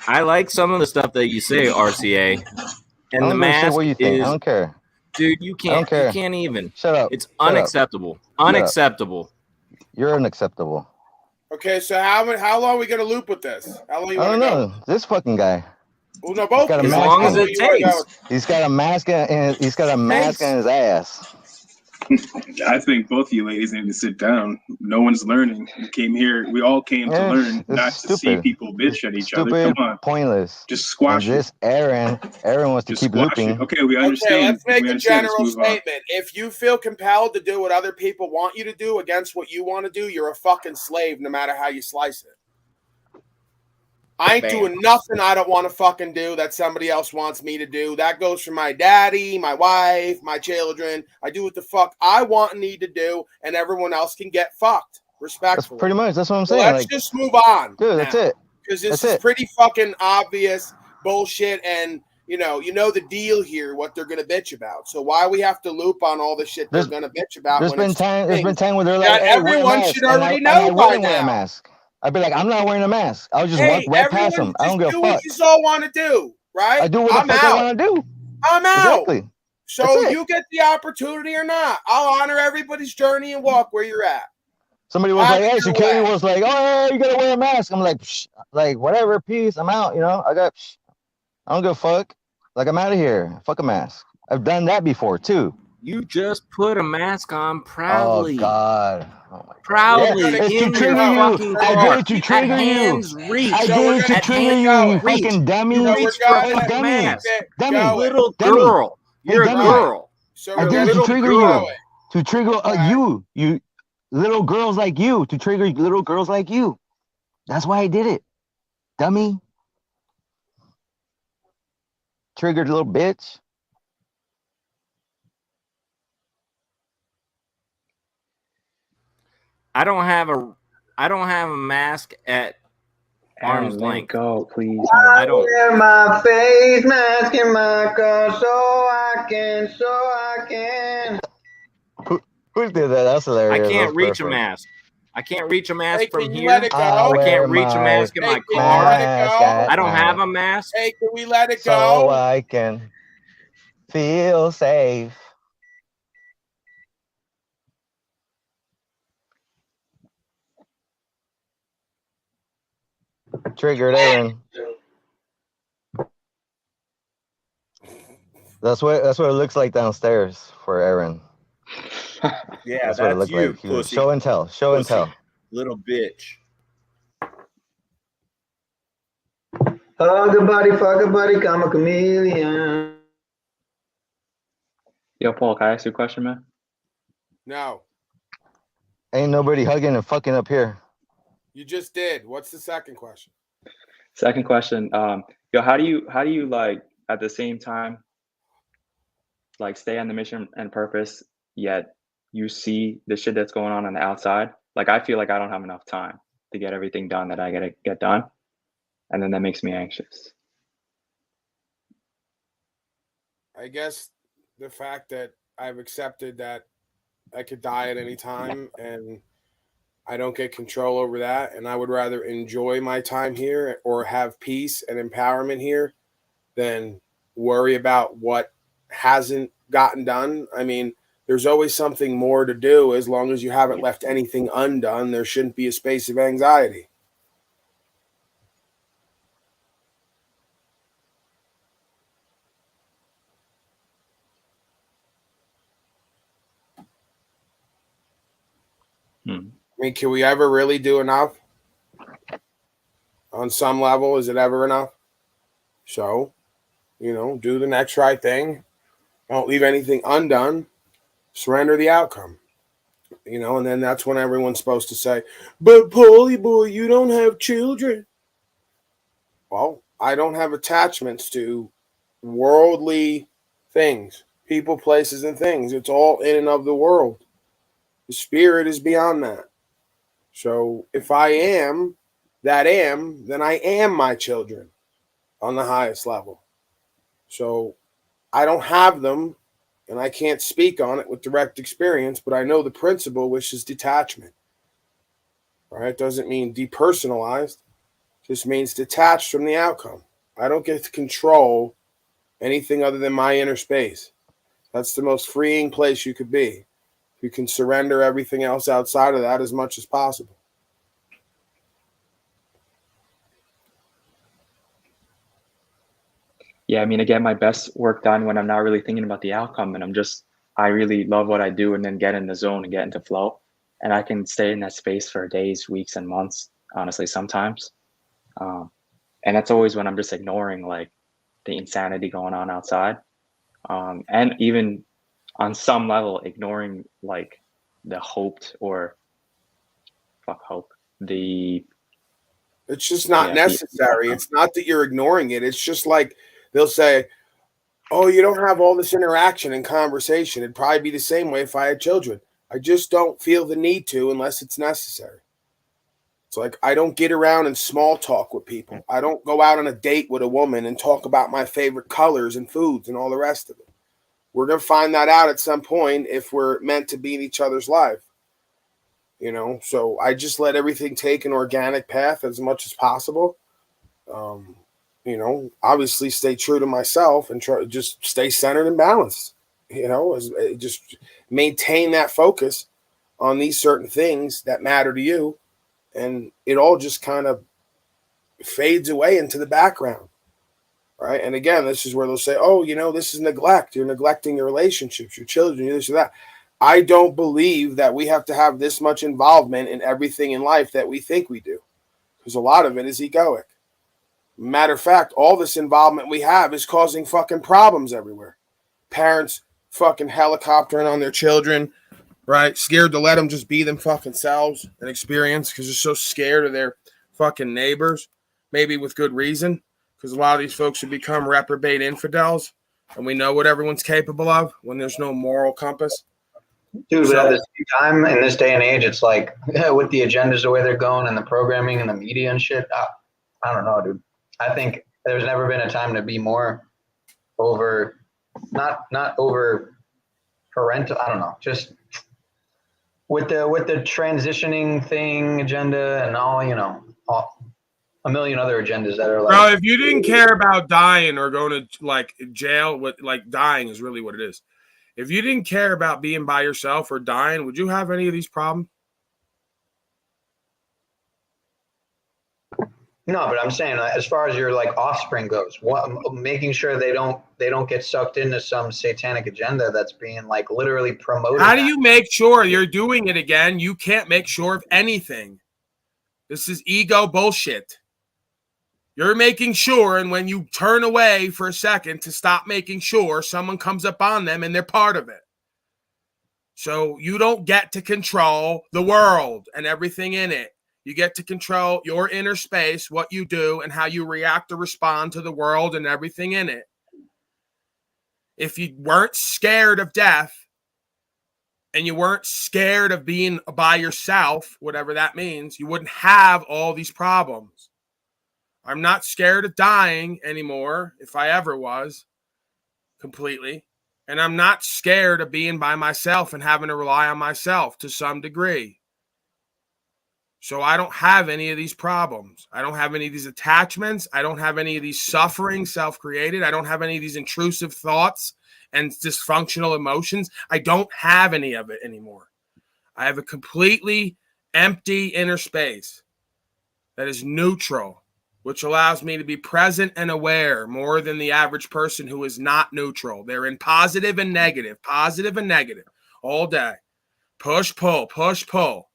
I like some of the stuff that you say, RCA. And the mask what you think. is, I don't care. Dude, you can't. I don't care. You can't even. Shut up. It's Shut unacceptable. Up. Unacceptable. You're unacceptable. Okay, so how long are we gonna loop with this? How long you want to go? Know. This fucking guy. Well, no, both. As long as it takes. He's got a mask and he's got a mask in his ass. I think both of you ladies need to sit down. No one's learning. We all came to learn, not to see people bitch at each other. Come on. Pointless. Just squash it. This Aaron wants to keep looping. It. Okay, we understand. Okay, let's make a general Let's statement. If you feel compelled to do what other people want you to do against what you want to do, you're a fucking slave no matter how you slice it. I ain't doing nothing I don't want to fucking do that somebody else wants me to do. That goes for my daddy, my wife, my children. I do what the fuck I want and need to do, and everyone else can get fucked. Respectfully. That's pretty much. That's what I'm saying. So let's just move on. Dude, that's it. Because this is pretty fucking obvious bullshit, and you know the deal here, what they're gonna bitch about. So why we have to loop on all the shit they're gonna bitch about? There's been time where they're like, hey, everyone should already know by now. Wear a mask. I'd be like, I'm not wearing a mask. I'll just walk right past them. I don't give a fuck. What you all want to do, right? I do what the fuck I want to do. I'm out. Exactly. So you get the opportunity or not. I'll honor everybody's journey and walk where you're at. Somebody was like, hey, security was like, oh, yeah, you gotta wear a mask. I'm like, whatever, peace. I'm out. You know, I don't give a fuck. Like, I'm out of here. Fuck a mask. I've done that before too. You just put a mask on proudly. Oh God. Oh my proudly God. in your fucking car. I did it to trigger you. I did it to trigger you, fucking dummy. Reach for a mask. Dummy. Little girl. You're a girl. I did it to trigger you. To trigger you little girls like you. To trigger little girls like you. That's why I did it. Dummy. Triggered little bitch. I don't have a mask at arm's length. Go, please. I don't wear my face mask in my car so I can. Who did that? That's hilarious. I can't reach a mask. I can't reach a mask from here. Let it go? I can't reach a mask in my car. I don't have a mask. Hey, can we let it go? So I can feel safe. Triggered Aaron. That's what it looks like downstairs for Aaron. Yeah, that's what it looked you, like. pussy. Show and tell. Show and tell. Little bitch. Hug a buddy, fuck a buddy, come a chameleon. Yo, Paul, can I ask you a question, man? No. Ain't nobody hugging and fucking up here. You just did. What's the second question? Second question, how do you like at the same time like stay on the mission and purpose, yet you see the shit that's going on the outside? Like I feel like I don't have enough time to get everything done that I gotta get done, and then that makes me anxious. I guess the fact that I've accepted that I could die at any time and I don't get control over that, and I would rather enjoy my time here or have peace and empowerment here than worry about what hasn't gotten done. I mean, there's always something more to do. As long as you haven't left anything undone, there shouldn't be a space of anxiety. I mean, can we ever really do enough? On some level, is it ever enough? So, do the next right thing. Don't leave anything undone. Surrender the outcome. And then that's when everyone's supposed to say, but Paulie boy, you don't have children. Well, I don't have attachments to worldly things, people, places, and things. It's all in and of the world. The spirit is beyond that. So if I am that then I am my children on the highest level. So I don't have them, and I can't speak on it with direct experience, but I know the principle, which is detachment. All right? It doesn't mean depersonalized. It just means detached from the outcome. I don't get to control anything other than my inner space. That's the most freeing place you could be. You can surrender everything else outside of that as much as possible. Yeah, I mean, I get my best work done when I'm not really thinking about the outcome, and I really love what I do, and then get in the zone and get into flow. And I can stay in that space for days, weeks, and months, honestly, sometimes. And that's always when I'm just ignoring like the insanity going on outside. And even on some level, ignoring like the hoped or it's just not necessary. It's not that you're ignoring it. It's just like they'll say, oh, you don't have all this interaction and conversation. It'd probably be the same way if I had children. I just don't feel the need to unless it's necessary. It's like I don't get around and small talk with people. I don't go out on a date with a woman and talk about my favorite colors and foods and all the rest of it. We're going to find that out at some point if we're meant to be in each other's life. So I just let everything take an organic path as much as possible. Obviously stay true to myself and try to just stay centered and balanced, just maintain that focus on these certain things that matter to you. And it all just kind of fades away into the background. Right. And again, this is where they'll say, oh, this is neglect. You're neglecting your relationships, your children, this or that. I don't believe that we have to have this much involvement in everything in life that we think we do, because a lot of it is egoic. Matter of fact, all this involvement we have is causing fucking problems everywhere. Parents fucking helicoptering on their children, right? Scared to let them just be them fucking selves and experience because they're so scared of their fucking neighbors, maybe with good reason, because a lot of these folks have become reprobate infidels, and we know what everyone's capable of when there's no moral compass. Dude, but at the same time, in this day and age, it's like with the agendas, the way they're going, and the programming and the media and shit, I don't know, dude. I think there's never been a time to be more over, not over parental. I don't know, just with the transitioning thing agenda and all, a million other agendas that are like. Bro, if you didn't care about dying or going to like jail, with like dying is really what it is. If you didn't care about being by yourself or dying, would you have any of these problems? No, but I'm saying as far as your like offspring goes, making sure they don't get sucked into some satanic agenda that's being like literally promoted. How do you make sure you're doing it again? You can't make sure of anything. This is ego bullshit. You're making sure, and when you turn away for a second to stop making sure, someone comes up on them and they're part of it. So you don't get to control the world and everything in it. You get to control your inner space, what you do, and how you react or respond to the world and everything in it. If you weren't scared of death and you weren't scared of being by yourself, whatever that means, you wouldn't have all these problems. I'm not scared of dying anymore, if I ever was, completely. And I'm not scared of being by myself and having to rely on myself to some degree. So I don't have any of these problems. I don't have any of these attachments. I don't have any of these suffering self-created. I don't have any of these intrusive thoughts and dysfunctional emotions. I don't have any of it anymore. I have a completely empty inner space that is neutral, which allows me to be present and aware more than the average person who is not neutral. They're in positive and negative all day. Push, pull, push, pull.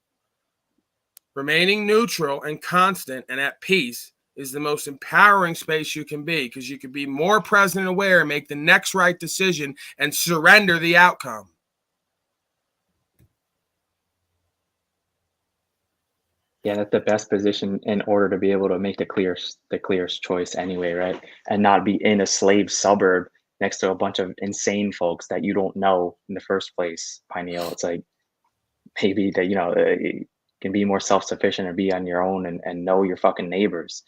Remaining neutral and constant and at peace is the most empowering space you can be, because you can be more present and aware, make the next right decision, and surrender the outcome. Yeah, that's the best position in order to be able to make the clearest choice anyway, right? And not be in a slave suburb next to a bunch of insane folks that you don't know in the first place, Pineal. It's like maybe that, you can be more self-sufficient or be on your own and know your fucking neighbors.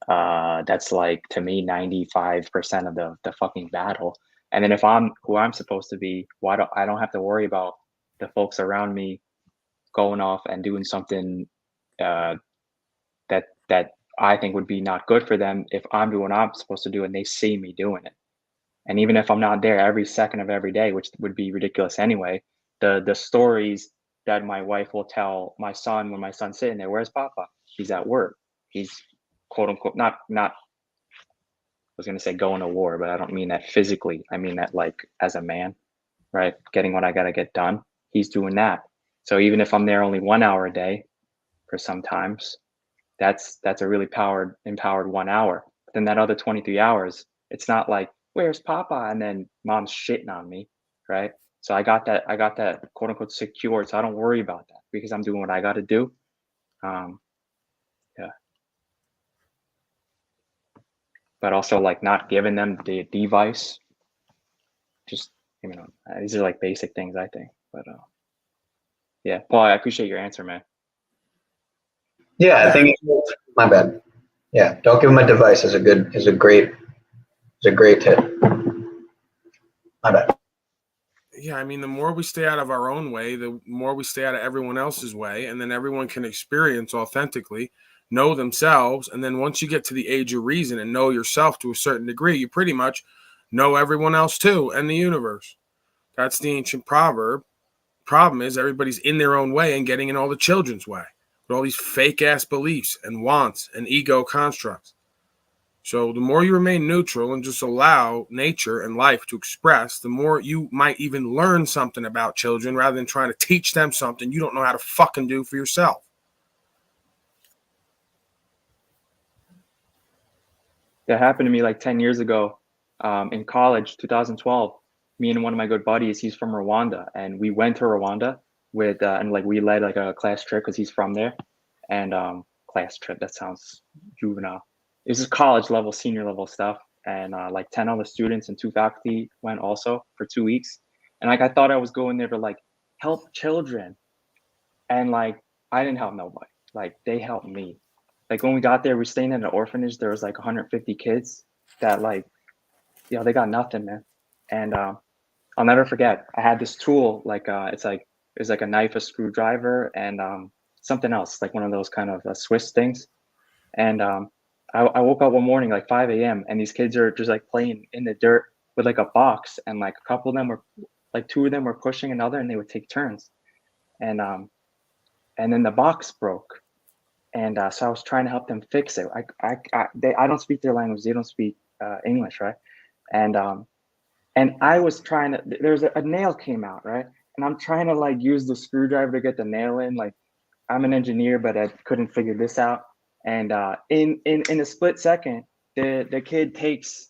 That's like, to me, 95% of the fucking battle. And then if I'm who I'm supposed to be, I don't have to worry about the folks around me going off and doing something that I think would be not good for them if I'm doing what I'm supposed to do and they see me doing it. And even if I'm not there every second of every day, which would be ridiculous anyway, the stories that my wife will tell my son when my son's sitting there, where's Papa? He's at work. He's quote unquote not I was gonna say going to war, but I don't mean that physically. I mean that like as a man, right? Getting what I gotta get done. He's doing that. So even if I'm there only 1 hour a day for sometimes, that's a really empowered 1 hour. But then that other 23 hours, it's not like, where's Papa? And then mom's shitting on me, right? So I got that quote unquote secured. So I don't worry about that because I'm doing what I got to do. Yeah. But also like not giving them the device. Just, these are like basic things I think. But yeah, Paul, I appreciate your answer, man. Yeah, I think my bad. Yeah, don't give them a device is a great tip. My bad. Yeah, I mean, the more we stay out of our own way, the more we stay out of everyone else's way, and then everyone can experience authentically, know themselves, and then once you get to the age of reason and know yourself to a certain degree, you pretty much know everyone else too, and the universe. That's the ancient proverb. Problem is everybody's in their own way and getting in all the children's way with all these fake-ass beliefs and wants and ego constructs. So the more you remain neutral and just allow nature and life to express, the more you might even learn something about children rather than trying to teach them something you don't know how to fucking do for yourself. That happened to me like 10 years ago in college, 2012. Me and one of my good buddies, he's from Rwanda, and we went to Rwanda with, and like we led like a class trip because he's from there. And class trip, that sounds juvenile. It was just college level, senior level stuff. And like 10 other students and 2 faculty went also for 2 weeks. And like I thought I was going there to like help children. And like I didn't help nobody. Like they helped me. Like when we got there, we were staying in an orphanage. There was like 150 kids that like, they got nothing, man. And I'll never forget. I had this tool, like it's like a knife, a screwdriver, and something else, like one of those kind of Swiss things. And I woke up one morning like 5 a.m. and these kids are just like playing in the dirt with like a box, and like a couple of them were like 2 of them were pushing another, and they would take turns. And then the box broke. And so I was trying to help them fix it. I don't speak their language. They don't speak English, right? And I was trying to. There's a nail came out, right? And I'm trying to like use the screwdriver to get the nail in. Like I'm an engineer, but I couldn't figure this out. And in a split second, the kid takes.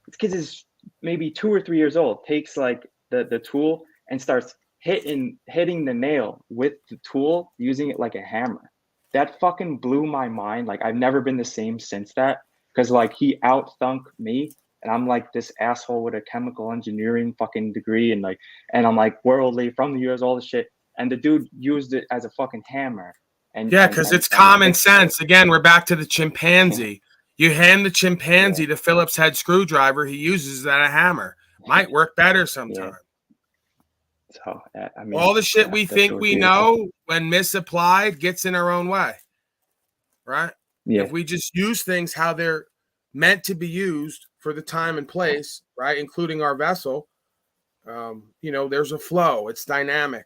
This kid is maybe 2 or 3 years old. Takes like the tool and starts hitting the nail with the tool, using it like a hammer. that fucking blew my mind. Like, I've never been the same since that, because like he outthunk me, and I'm like this asshole with a chemical engineering fucking degree, and I'm like worldly from the US, all this shit, and the dude used it as a fucking hammer. And yeah, because it's common sense. Again, we're back to the chimpanzee. You hand the chimpanzee the Phillips head screwdriver, he uses that a hammer. Might work better sometimes. So, I mean, all the shit we think we know, when misapplied, gets in our own way, right? Yeah. If we just use things how they're meant to be used for the time and place, right, including our vessel, there's a flow. It's dynamic.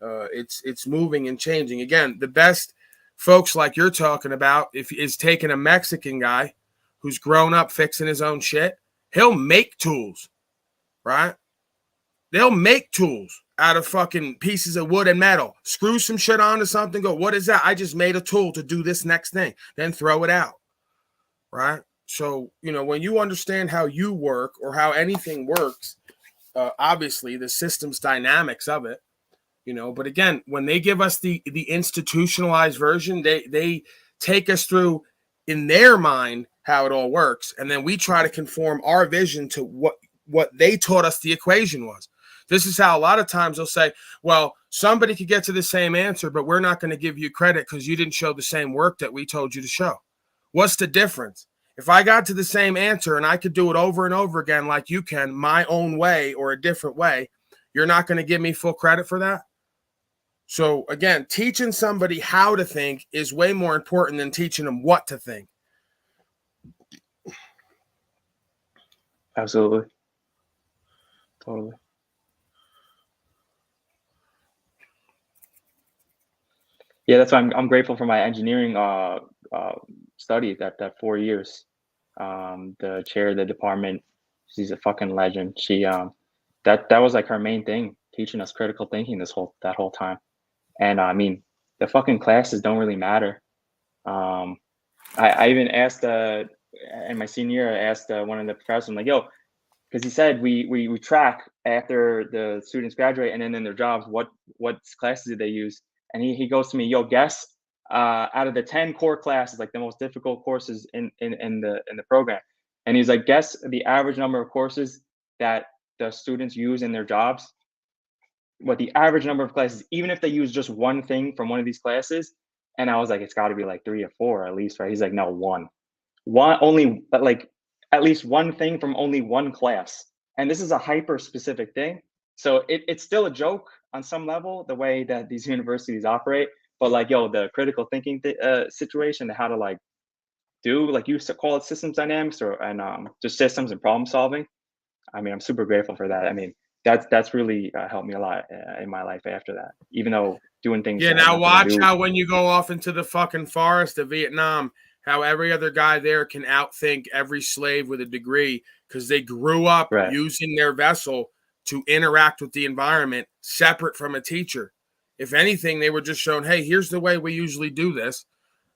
It's moving and changing. Again, the best folks like you're talking about is taking a Mexican guy who's grown up fixing his own shit. He'll make tools, right? They'll make tools out of fucking pieces of wood and metal. Screw some shit onto something, go, what is that? I just made a tool to do this next thing. Then throw it out, right? So, when you understand how you work or how anything works, obviously the system's dynamics of it, but again, when they give us the institutionalized version, they take us through in their mind how it all works. And then we try to conform our vision to what they taught us the equation was. This is how a lot of times they'll say, well, somebody could get to the same answer, but we're not going to give you credit because you didn't show the same work that we told you to show. What's the difference? If I got to the same answer and I could do it over and over again like you can, my own way or a different way, you're not going to give me full credit for that? So again, teaching somebody how to think is way more important than teaching them what to think. Absolutely. Totally. Yeah, that's why I'm grateful for my engineering study that 4 years. The chair of the department, she's a fucking legend. She that was like her main thing, teaching us critical thinking that whole time. And I mean, the fucking classes don't really matter. I even asked in my senior year, I asked one of the professors, I'm like, yo, because he said we track after the students graduate and then in their jobs, what classes did they use? And he goes to me, yo, guess out of the 10 core classes, like the most difficult courses in the program, and he's like, guess the average number of courses that the students use in their jobs, what the average number of classes, even if they use just one thing from one of these classes. And I was like, it's got to be like 3 or 4 at least, right? He's like, no, one only, but like at least one thing from only one class. And this is a hyper specific thing. So it's still a joke on some level, the way that these universities operate. But like, yo, the critical thinking situation, how to like do, like you call it systems dynamics and just systems and problem solving. I mean, I'm super grateful for that. I mean, that's really helped me a lot in my life after that, even though doing things. Yeah, now watch how when you go off into the fucking forest of Vietnam, how every other guy there can outthink every slave with a degree because they grew up using their vessel to interact with the environment separate from a teacher. If anything, they were just shown, hey, here's the way we usually do this.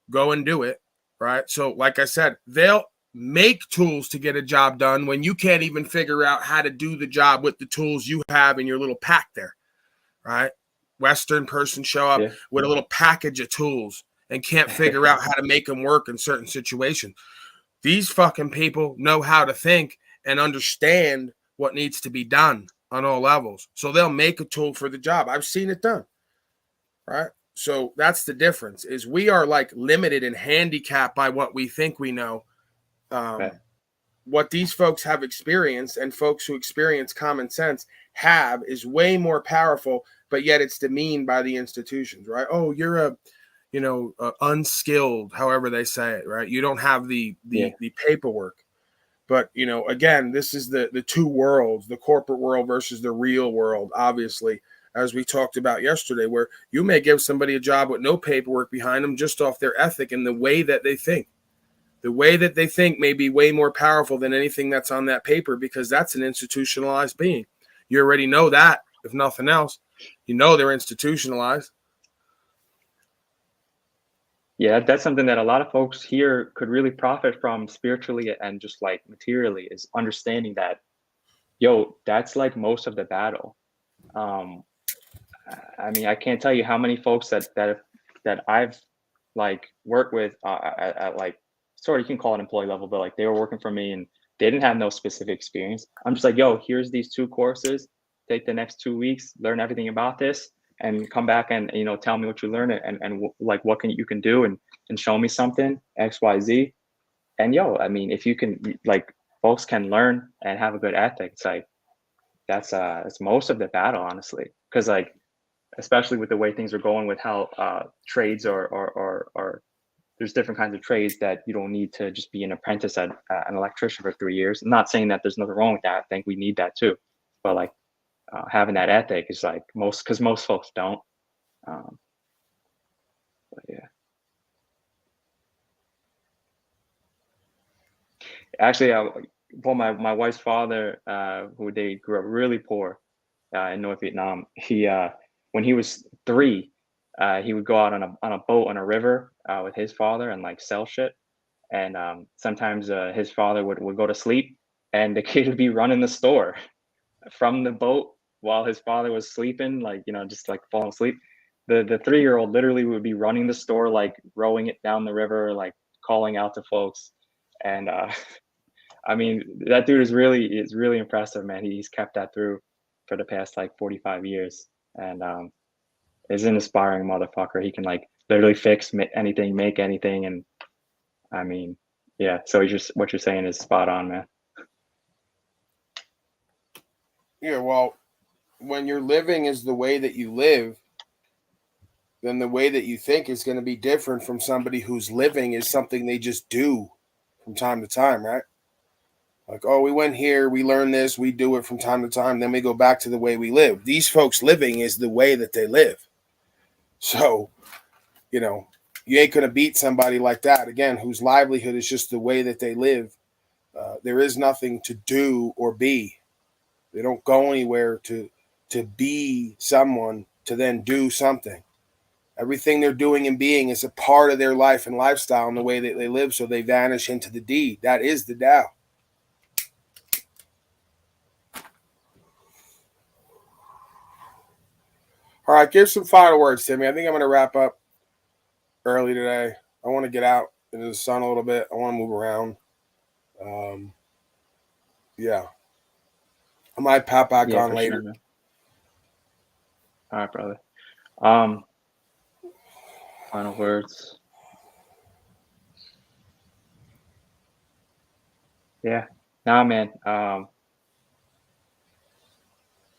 Go and do it, right? So like I said, they'll make tools to get a job done when you can't even figure out how to do the job with the tools you have in your little pack there, right? Western person show up with a little package of tools and can't figure out how to make them work in certain situations. These fucking people know how to think and understand what needs to be done on all levels. So they'll make a tool for the job. I've seen it done, right? So that's the difference, is we are like limited and handicapped by what we think we know. What these folks have experienced, and folks who experience common sense have, is way more powerful, but yet it's demeaned by the institutions, right? Oh, you're unskilled, however they say it, right? You don't have the paperwork. But, again, this is the two worlds, the corporate world versus the real world, obviously, as we talked about yesterday, where you may give somebody a job with no paperwork behind them just off their ethic and the way that they think. The way that they think may be way more powerful than anything that's on that paper, because that's an institutionalized being. You already know that, if nothing else. You know they're institutionalized. Yeah, that's something that a lot of folks here could really profit from spiritually and just like materially, is understanding that, yo, that's like most of the battle. I mean, I can't tell you how many folks that I've like work with at like sort of, you can call it employee level, but like they were working for me and they didn't have no specific experience. I'm just like, yo, here's these 2 courses. Take the next 2 weeks, learn everything about this, and come back and tell me what you learned and like what you can do and show me something XYZ. And yo, I mean, if you can, like, folks can learn and have a good ethic, it's like that's most of the battle, honestly, because like especially with the way things are going with how trades are there's different kinds of trades that you don't need to just be an apprentice at an electrician for 3 years. I'm not saying that there's nothing wrong with that. I think we need that too, but like having that ethic is like because most folks don't. But yeah. Actually, well, my wife's father, who they grew up really poor in North Vietnam. He when he was 3, he would go out on a boat on a river with his father and like sell shit. And sometimes his father would go to sleep, and the kid would be running the store from the boat while his father was sleeping, like just like falling asleep. The 3-year-old literally would be running the store, like rowing it down the river, like calling out to folks. And I mean, that dude is really impressive, man. He's kept that through for the past like 45 years, and is an inspiring motherfucker. He can like literally fix anything, make anything, and I mean, yeah. So what you're saying is spot on, man. Yeah, well, when your living is the way that you live, then the way that you think is going to be different from somebody whose living is something they just do from time to time, right? Like, oh, we went here, we learned this, we do it from time to time, then we go back to the way we live. These folks' living is the way that they live. So, you ain't going to beat somebody like that, again, whose livelihood is just the way that they live. There is nothing to do or be. They don't go anywhere to be someone to then do something. Everything they're doing and being is a part of their life and lifestyle and the way that they live, so they vanish into the deed. That is the Tao. All right, give some final words, Timmy. I think I'm going to wrap up early today. I want to get out into the sun a little bit. I want to move around. Yeah. I might pop back on later. Sure, all right, brother. Final words. Yeah. Nah, man.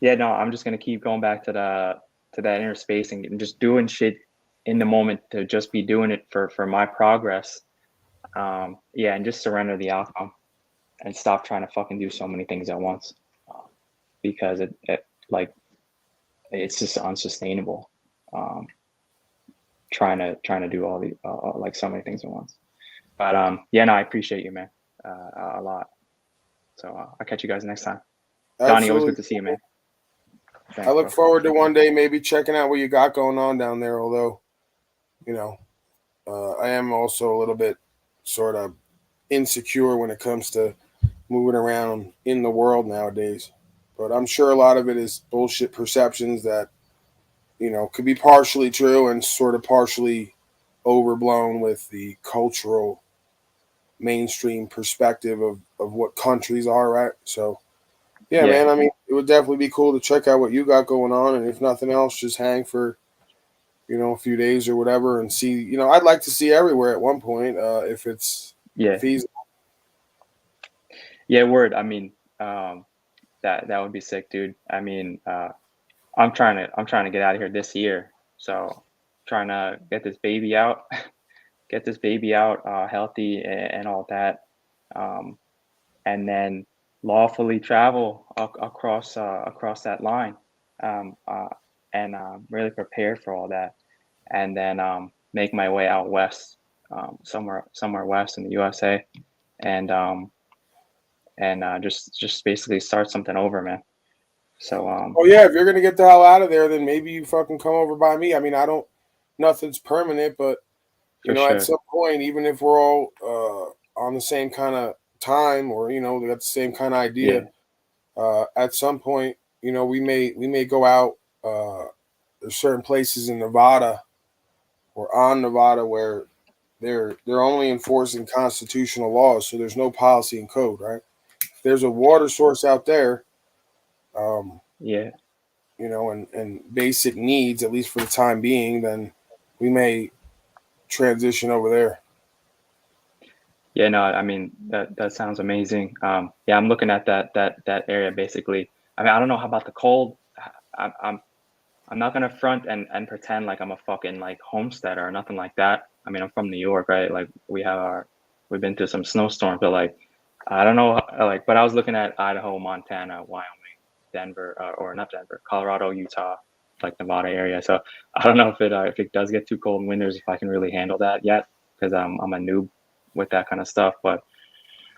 Yeah, no, I'm just gonna keep going back to that inner space and just doing shit in the moment, to just be doing it for my progress. Yeah, and just surrender the outcome and stop trying to fucking do so many things at once, because it like it's just unsustainable. Trying to do all the like so many things at once. But yeah, no, I appreciate you, man, a lot. So I'll catch you guys next time. Absolutely. Donnie, always good to see you, man. Thanks, I look forward to one day maybe checking out what you got going on down there, although, I am also a little bit sort of insecure when it comes to moving around in the world nowadays. But I'm sure a lot of it is bullshit perceptions that, could be partially true and sort of partially overblown with the cultural mainstream perspective of what countries are, right? So, yeah, man, I mean, it would definitely be cool to check out what you got going on. And if nothing else, just hang for, a few days or whatever and see, I'd like to see everywhere at one point if it's feasible. Yeah, word. I mean, that would be sick, dude. I mean, I'm trying to get out of here this year. So trying to get this baby out, healthy and all that. And then lawfully travel across that line, and really prepare for all that, and then make my way out west, somewhere west in the USA, and just basically start something over, man. So oh yeah, if you're gonna get the hell out of there, then maybe you fucking come over by me. I mean, nothing's permanent, but at some point, even if we're all on the same kind of time, or we got the same kind of idea, at some point, we may go out. There's certain places in Nevada or on Nevada where they're only enforcing constitutional laws, so there's no policy and code, right? If there's a water source out there, yeah, you know, and basic needs, at least for the time being, then we may transition over there. yeah. No, I mean that sounds amazing. Yeah, I'm looking at that area basically. I mean, I don't know how about the cold. I'm not gonna front and pretend like I'm a fucking like homesteader or nothing like that. I mean, I'm from New York, right? Like we've been through some snowstorms, but like I don't know, like. But I was looking at Idaho, Montana, Wyoming, Denver, or not Denver, Colorado, Utah, like Nevada area. So I don't know if it does get too cold in winters, if I can really handle that yet, because I'm a noob with that kind of stuff. But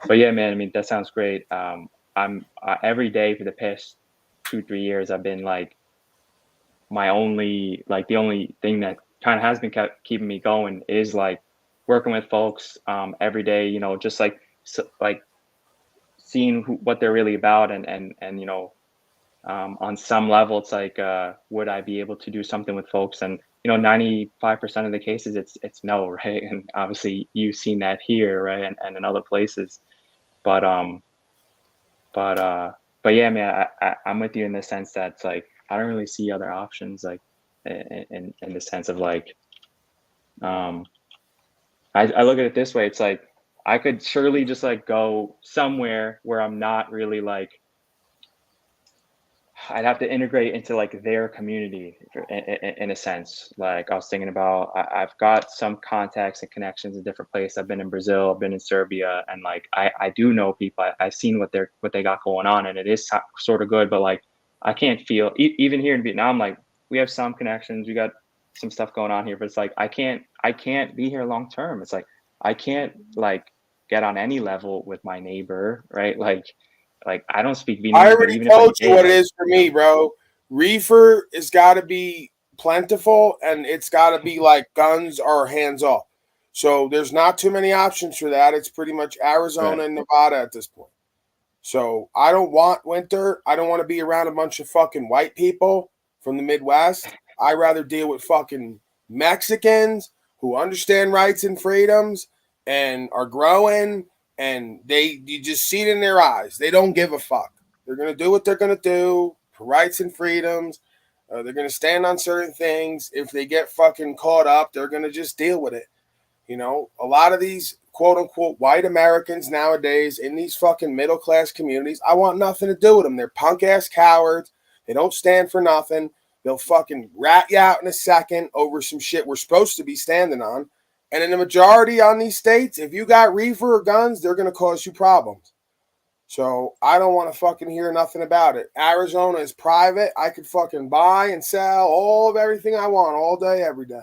yeah, man. I mean, that sounds great. I'm every day for the past 2-3 years, I've been like the only thing that kind of has been keeping me going is like working with folks every day, you know, just like like seeing what they're really about, and you know, on some level it's like would I be able to do something with folks? And you know, 95% of the cases it's no, right? And obviously you've seen that here, right? And in other places. But but yeah, man, I'm with you in the sense that it's like I don't really see other options, like in the sense of like, I look at it this way. It's like I could surely just like go somewhere where I'm not really like, I'd have to integrate into like their community in a sense. Like I was thinking about, I've got some contacts and connections in different places. I've been in Brazil, I've been in Serbia, and like I do know people. I've seen what they got going on, and it is sort of good. But like I can't feel even here in Vietnam. Like we have some connections, we got some stuff going on here, but it's like I can't be here long term. It's like I can't like get on any level with my neighbor, right? Like I don't speak Vietnamese, I but already even if I told you did, what it like, is for me, bro. Reefer has got to be plentiful, and it's got to be like guns or hands off. So there's not too many options for that. It's pretty much Arizona right. and Nevada at this point. So I don't want winter. I don't want to be around a bunch of fucking white people from the Midwest. I rather deal with fucking Mexicans who understand rights and freedoms and are growing, and you just see it in their eyes. They don't give a fuck. They're gonna do what they're gonna do for rights and freedoms. They're gonna stand on certain things. If they get fucking caught up, they're gonna just deal with it. You know, a lot of these quote unquote white Americans nowadays in these fucking middle class communities, I want nothing to do with them. They're punk ass cowards. They don't stand for nothing. They'll fucking rat you out in a second over some shit we're supposed to be standing on. And in the majority on these states, if you got reefer or guns, they're going to cause you problems. So I don't want to fucking hear nothing about it. Arizona is private. I could fucking buy and sell all of everything I want all day, every day.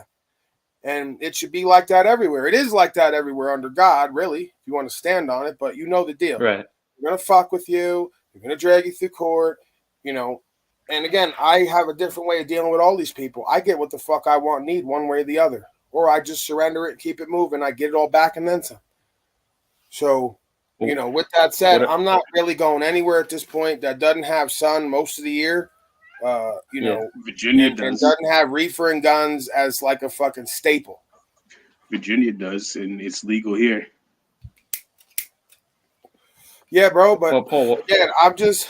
And it should be like that everywhere. It is like that everywhere under God, really, if you want to stand on it. But you know the deal. Right. They're going to fuck with you. They're going to drag you through court, you know. And again, I have a different way of dealing with all these people. I get what the fuck I want and need one way or the other. Or I just surrender it and keep it moving. I get it all back and then some. So, you know, with that said, I'm not really going anywhere at this point that doesn't have sun most of the year. You know, Virginia and doesn't have reefer and guns as like a fucking staple. Virginia does, and it's legal here. Yeah, bro, but well, Paul, again, I just,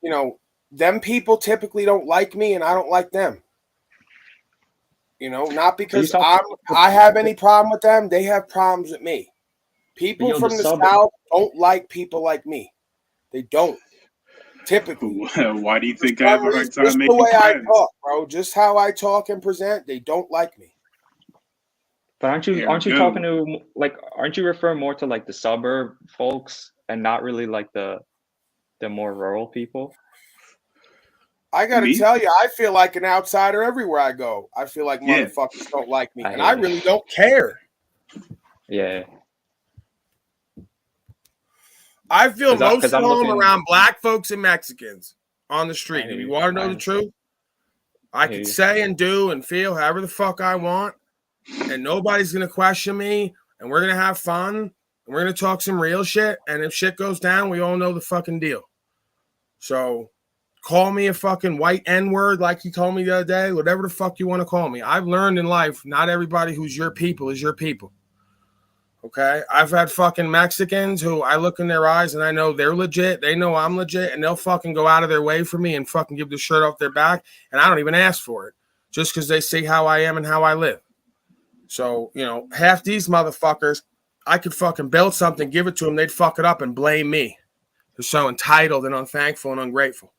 you know, them people typically don't like me, and I don't like them. You know, not because I have any problem with them; they have problems with me. People from the South don't like people like me. They don't. Typically. Why do you think I have a hard time just making the way friends? I talk, bro. Just how I talk and present, they don't like me. But aren't you talking to, like, aren't you referring more to like the suburb folks and not really like the more rural people? I gotta tell you, I feel like an outsider everywhere I go. I feel like motherfuckers don't like me, and I really don't care. Yeah. I feel most at home around black folks and Mexicans on the street. If you want to know the truth, I can say and do and feel however the fuck I want, and nobody's gonna question me, and we're gonna have fun, and we're gonna talk some real shit. And if shit goes down, we all know the fucking deal. So call me a fucking white N-word like you told me the other day, whatever the fuck you want to call me. I've learned in life, not everybody who's your people is your people. Okay? I've had fucking Mexicans who I look in their eyes and I know they're legit. They know I'm legit, and they'll fucking go out of their way for me and fucking give the shirt off their back, and I don't even ask for it just because they see how I am and how I live. So, you know, half these motherfuckers, I could fucking build something, give it to them, they'd fuck it up and blame me. They're so entitled and unthankful and ungrateful.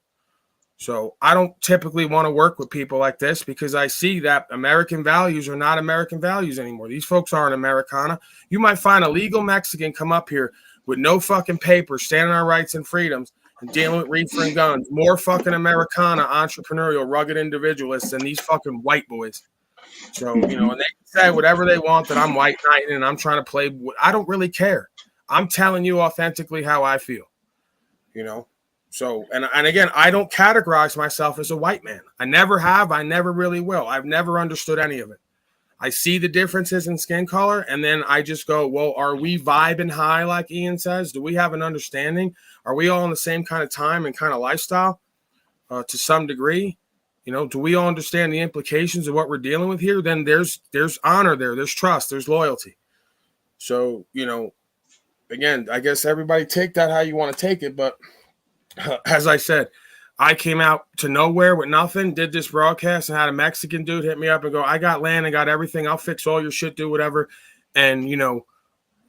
So I don't typically want to work with people like this because I see that American values are not American values anymore. These folks aren't Americana. You might find a legal Mexican come up here with no fucking paper, standing on rights and freedoms and dealing with reefer and guns. More fucking Americana, entrepreneurial, rugged individualists than these fucking white boys. So, you know, and they can say whatever they want that I'm white knighting and I'm trying to play. I don't really care. I'm telling you authentically how I feel, you know. So, and again, I don't categorize myself as a white man. I never have. I never really will. I've never understood any of it. I see the differences in skin color, and then I just go, well, are we vibing high like Ian says? Do we have an understanding? Are we all in the same kind of time and kind of lifestyle to some degree? You know, do we all understand the implications of what we're dealing with here? Then there's honor there. There's trust. There's loyalty. So, you know, again, I guess everybody take that how you want to take it. But as I said, I came out to nowhere with nothing, did this broadcast, and had a Mexican dude hit me up and go, I got land and got everything. I'll fix all your shit, do whatever. And, you know,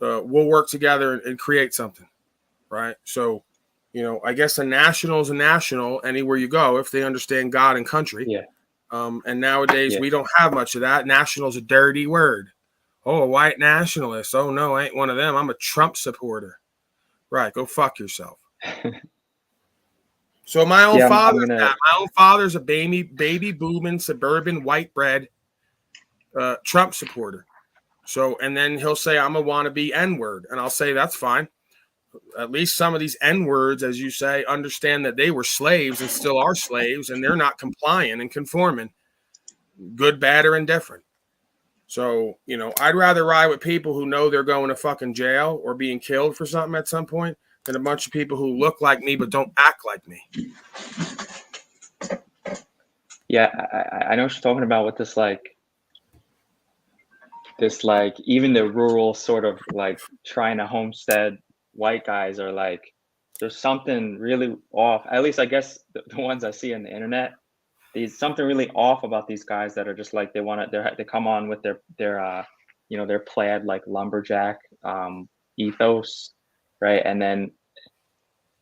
we'll work together and create something. Right. So, you know, I guess a national is a national anywhere you go if they understand God and country. Yeah. And nowadays we don't have much of that. National is a dirty word. Oh, a white nationalist. Oh, no, I ain't one of them. I'm a Trump supporter. Right. Go fuck yourself. So my own father's a baby booming suburban white bread Trump supporter. So, and then he'll say, I'm a wannabe N-word. And I'll say, that's fine. At least some of these N-words, as you say, understand that they were slaves and still are slaves, and they're not complying and conforming, good, bad, or indifferent. So, you know, I'd rather ride with people who know they're going to fucking jail or being killed for something at some point than a bunch of people who look like me but don't act like me. Yeah, I know what you're talking about with this, even the rural sort of like trying to homestead white guys are like, there's something really off. At least I guess the ones I see on the internet, there's something really off about these guys that are just like, they come on with their you know, their plaid like lumberjack ethos, right? And then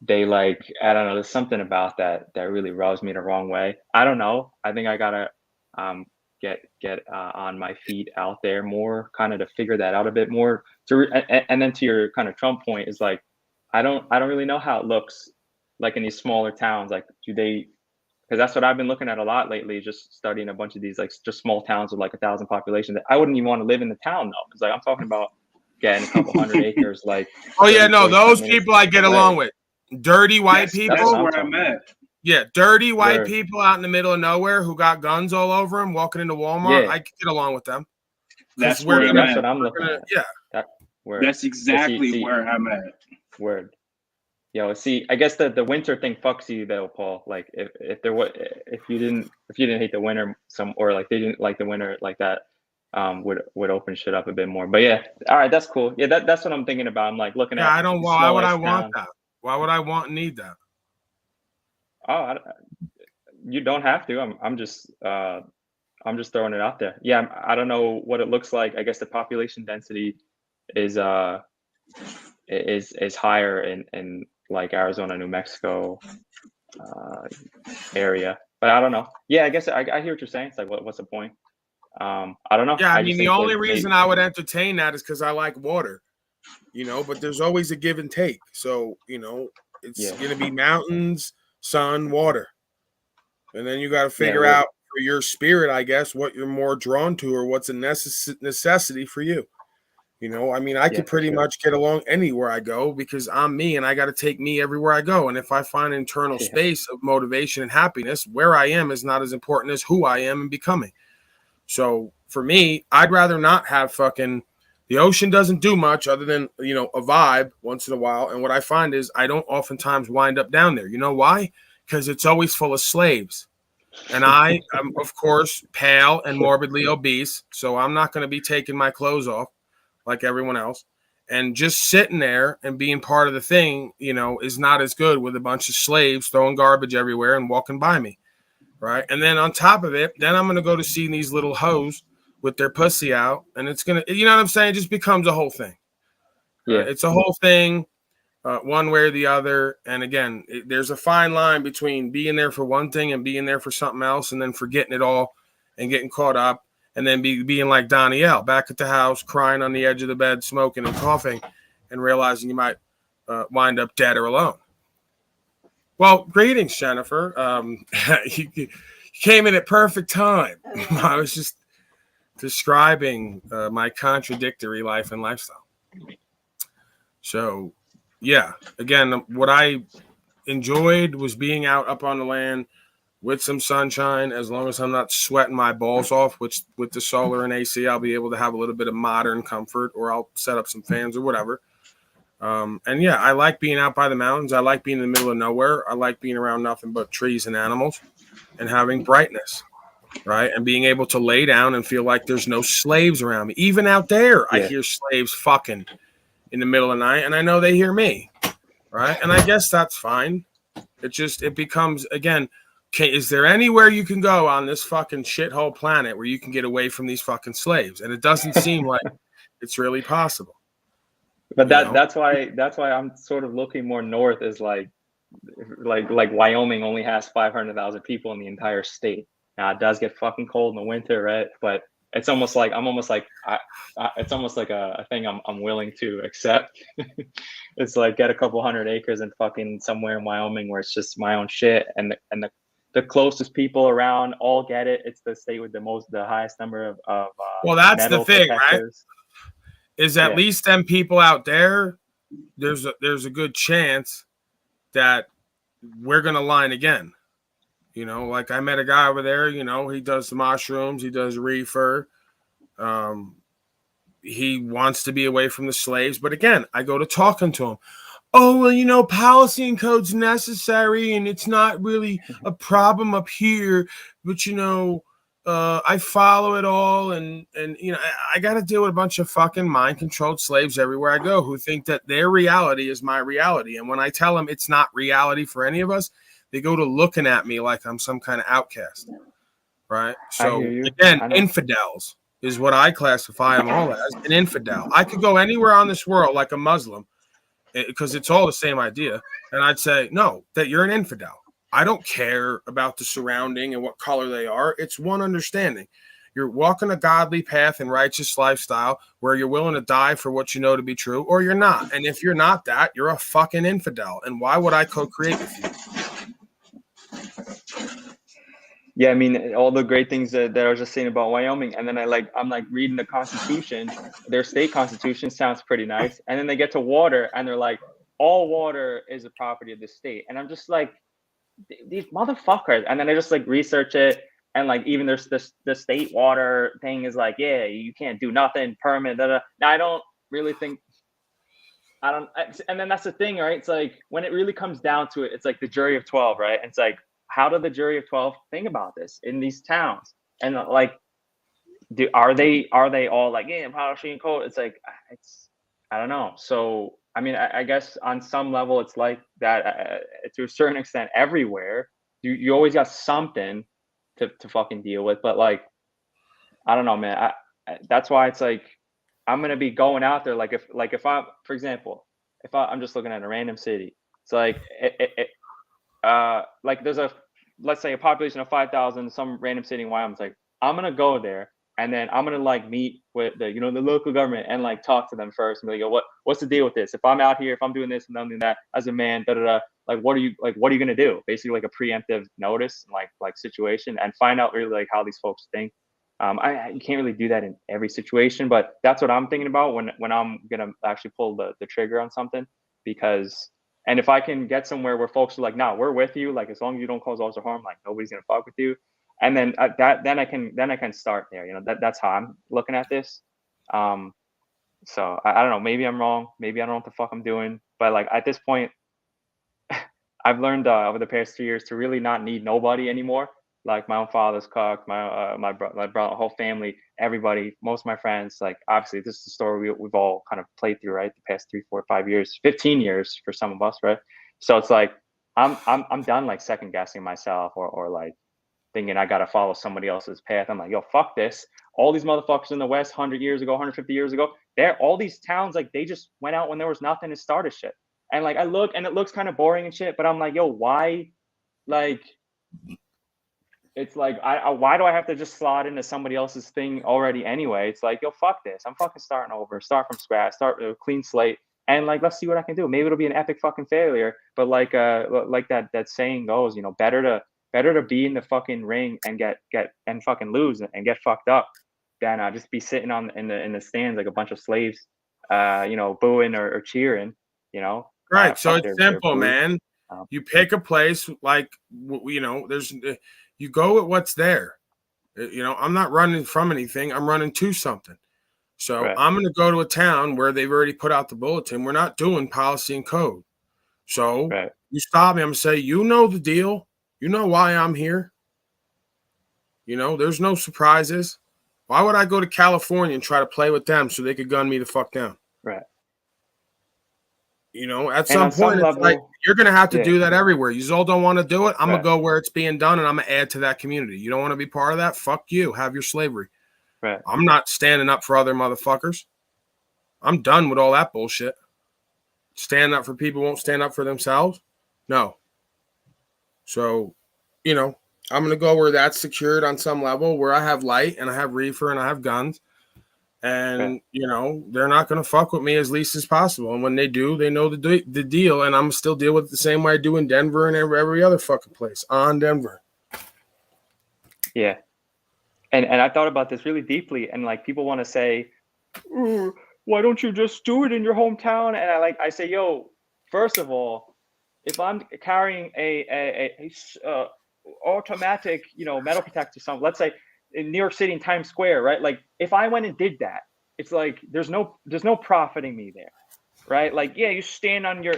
they like, I don't know, there's something about that really rubs me the wrong way. I don't know. I think I gotta get on my feet out there more, kind of to figure that out a bit more. And then to your kind of Trump point is like, I don't really know how it looks like in these smaller towns. Like, do they? Because that's what I've been looking at a lot lately, just studying a bunch of these like just small towns with like 1,000 population. That I wouldn't even want to live in the town though. Because like I'm talking about getting a couple hundred acres. Like, oh yeah, no, those people I get along with. Dirty white people. That's where I'm at. Yeah, dirty white people out in the middle of nowhere who got guns all over them, walking into Walmart. I can get along with them. That's where I'm at. What I'm looking at. Yeah, that's exactly where I'm at. Word. Yo, see, I guess the winter thing fucks you though, Paul. Like if you didn't hate the winter or like they didn't like the winter like that, would open shit up a bit more. But yeah, all right, that's cool. Yeah, that's what I'm thinking about. I'm like looking at. I don't. Why would I want that? Why would I want and need that? Oh, you don't have to. I'm just throwing it out there. Yeah, I don't know what it looks like. I guess the population density is higher in like Arizona, New Mexico area, but I don't know. Yeah, I guess I hear what you're saying. It's like, what's the point? I don't know. Yeah, I mean, the only reason I would entertain that is because I like water, you know. But there's always a give and take. So you know, it's gonna be mountains, sun, water, and then you got to figure out for your spirit, I guess, what you're more drawn to or what's a necessity for you. You know, I mean, I could pretty much get along anywhere I go because I'm me and I got to take me everywhere I go. And if I find internal space of motivation and happiness, where I am is not as important as who I am and becoming. So for me, I'd rather not have fucking the ocean doesn't do much other than, you know, a vibe once in a while. And what I find is I don't oftentimes wind up down there. You know why? because it's always full of slaves. And I am, of course, pale and morbidly obese, so I'm not going to be taking my clothes off like everyone else. And just sitting there and being part of the thing, is not as good with a bunch of slaves throwing garbage everywhere and walking by me, right? And then on top of it, then I'm going to go to see these little hoes with their pussy out, and it's going to, you know what I'm saying? It just becomes a whole thing. Yeah. It's a whole thing. One way or the other. And again, there's a fine line between being there for one thing and being there for something else, and then forgetting it all and getting caught up, and then being like Danielle, back at the house, crying on the edge of the bed, smoking and coughing, and realizing you might wind up dead or alone. Well, greetings, Jennifer. You came in at perfect time. I was just describing my contradictory life and lifestyle. So, yeah, again, what I enjoyed was being out up on the land with some sunshine. As long as I'm not sweating my balls off, which with the solar and AC, I'll be able to have a little bit of modern comfort, or I'll set up some fans or whatever. And yeah, I like being out by the mountains. I like being in the middle of nowhere. I like being around nothing but trees and animals and having brightness, right? And being able to lay down and feel like there's no slaves around me. Even out there, I hear slaves fucking in the middle of the night, and I know they hear me, right? And I guess that's fine. It becomes, again, okay, is there anywhere you can go on this fucking shithole planet where you can get away from these fucking slaves? And it doesn't seem like it's really possible. But that's why I'm sort of looking more north, is like Wyoming only has 500,000 people in the entire state. Now it does get fucking cold in the winter, right? But it's almost like it's almost like a thing I'm willing to accept. It's like get a couple 100 acres and fucking somewhere in Wyoming where it's just my own shit, and the closest people around all get it. It's the state with the highest number of well, that's the thing, detectors. Right? Is at least them people out there, there's a good chance that we're gonna line again. Like I met a guy over there, he does the mushrooms, he does reefer. He wants to be away from the slaves. But again, I go to talking to him. Oh, well, policy and code's necessary, and it's not really a problem up here. But, I follow it all. And I got to deal with a bunch of fucking mind-controlled slaves everywhere I go who think that their reality is my reality. And when I tell them it's not reality for any of us, they go to looking at me like I'm some kind of outcast, right? So, again, infidels is what I classify them all as, an infidel. I could go anywhere on this world like a Muslim because it's all the same idea, and I'd say, no, that you're an infidel. I don't care about the surrounding and what color they are. It's one understanding. You're walking a godly path and righteous lifestyle where you're willing to die for what you know to be true, or you're not. And if you're not that, you're a fucking infidel. And why would I co-create with you? Yeah, I mean, all the great things that I was just saying about Wyoming, and then I'm reading the Constitution. Their state constitution sounds pretty nice, and then they get to water, and they're like, all water is the property of the state, and I'm just like, these motherfuckers. And then I just research it, and even there's the state water thing is like, yeah, you can't do nothing permit. Now I don't really think. And then that's the thing, right? It's like when it really comes down to it, it's like the jury of 12, right? And it's like, how do the jury of 12 think about this in these towns? And are they all like, yeah, policy and code? It's like, I don't know. So, I mean, I guess on some level, it's like that to a certain extent everywhere. You always got something to fucking deal with. But I don't know, man. That's why it's like, I'm going to be going out there. If I'm, for example, if I'm just looking at a random city, it's like, there's let's say a population of 5,000, some random city in Wyoming. It's like, I'm going to go there, and then I'm going to meet with the local government and talk to them first and be like, what's the deal with this? If I'm out here, if I'm doing this and I'm doing that as a man, what are you going to do? Basically a preemptive notice, situation, and find out really how these folks think. You can't really do that in every situation, but that's what I'm thinking about when I'm going to actually pull the trigger on something, because and if I can get somewhere where folks are like, nah, we're with you, as long as you don't cause others harm, nobody's gonna fuck with you, and then then I can start there. That's how I'm looking at this. So I don't know. Maybe I'm wrong. Maybe I don't know what the fuck I'm doing. But at this point, I've learned over the past 2 years to really not need nobody anymore. Like my own father's cook, my brother, whole family, everybody, most of my friends. Like obviously, this is the story we've all kind of played through, right? The past 3, 4, 5 years, 15 years for some of us, right? So it's like I'm done like second guessing myself or like thinking I gotta follow somebody else's path. I'm like, yo, fuck this. All these motherfuckers in the West 100 years ago, 150 years ago, all these towns, like they just went out when there was nothing and started shit. And like I look and it looks kind of boring and shit, but I'm like, yo, why? Like, it's like, why do I have to just slot into somebody else's thing already anyway? It's like, yo, fuck this. I'm fucking starting over, start from scratch, start with a clean slate. And like, let's see what I can do. Maybe it'll be an epic fucking failure. But like that saying goes, you know, better to be in the fucking ring and get and fucking lose and get fucked up than just be sitting in the stands like a bunch of slaves, you know, booing or cheering, you know. Right. So it's simple, man. You pick a place like, you know, you go with what's there. You know, I'm not running from anything. I'm running to something. So right. I'm going to go to a town where they've already put out the bulletin. We're not doing policy and code. So right. You stop me. I'm going to say, you know the deal. You know why I'm here. You know, there's no surprises. Why would I go to California and try to play with them so they could gun me the fuck down? Right. You know, at some point, it's like, you're going to have to do that everywhere. You all don't want to do it. I'm going to go where it's being done, and I'm going to add to that community. You don't want to be part of that? Fuck you. Have your slavery. Right. I'm not standing up for other motherfuckers. I'm done with all that bullshit. Stand up for people won't stand up for themselves? No. So, you know, I'm going to go where that's secured on some level, where I have light and I have reefer and I have guns. And, you know, they're not going to fuck with me as least as possible. And when they do, they know the deal. And I'm still deal with it the same way I do in Denver and every other fucking place on Denver. Yeah. And I thought about this really deeply. And like people want to say, why don't you just do it in your hometown? And I say, yo, first of all, if I'm carrying a automatic, you know, metal detector, something, let's say in New York City in Times Square, right? Like if I went and did that, it's like there's no profiting me there, right? Like, yeah, you stand on your,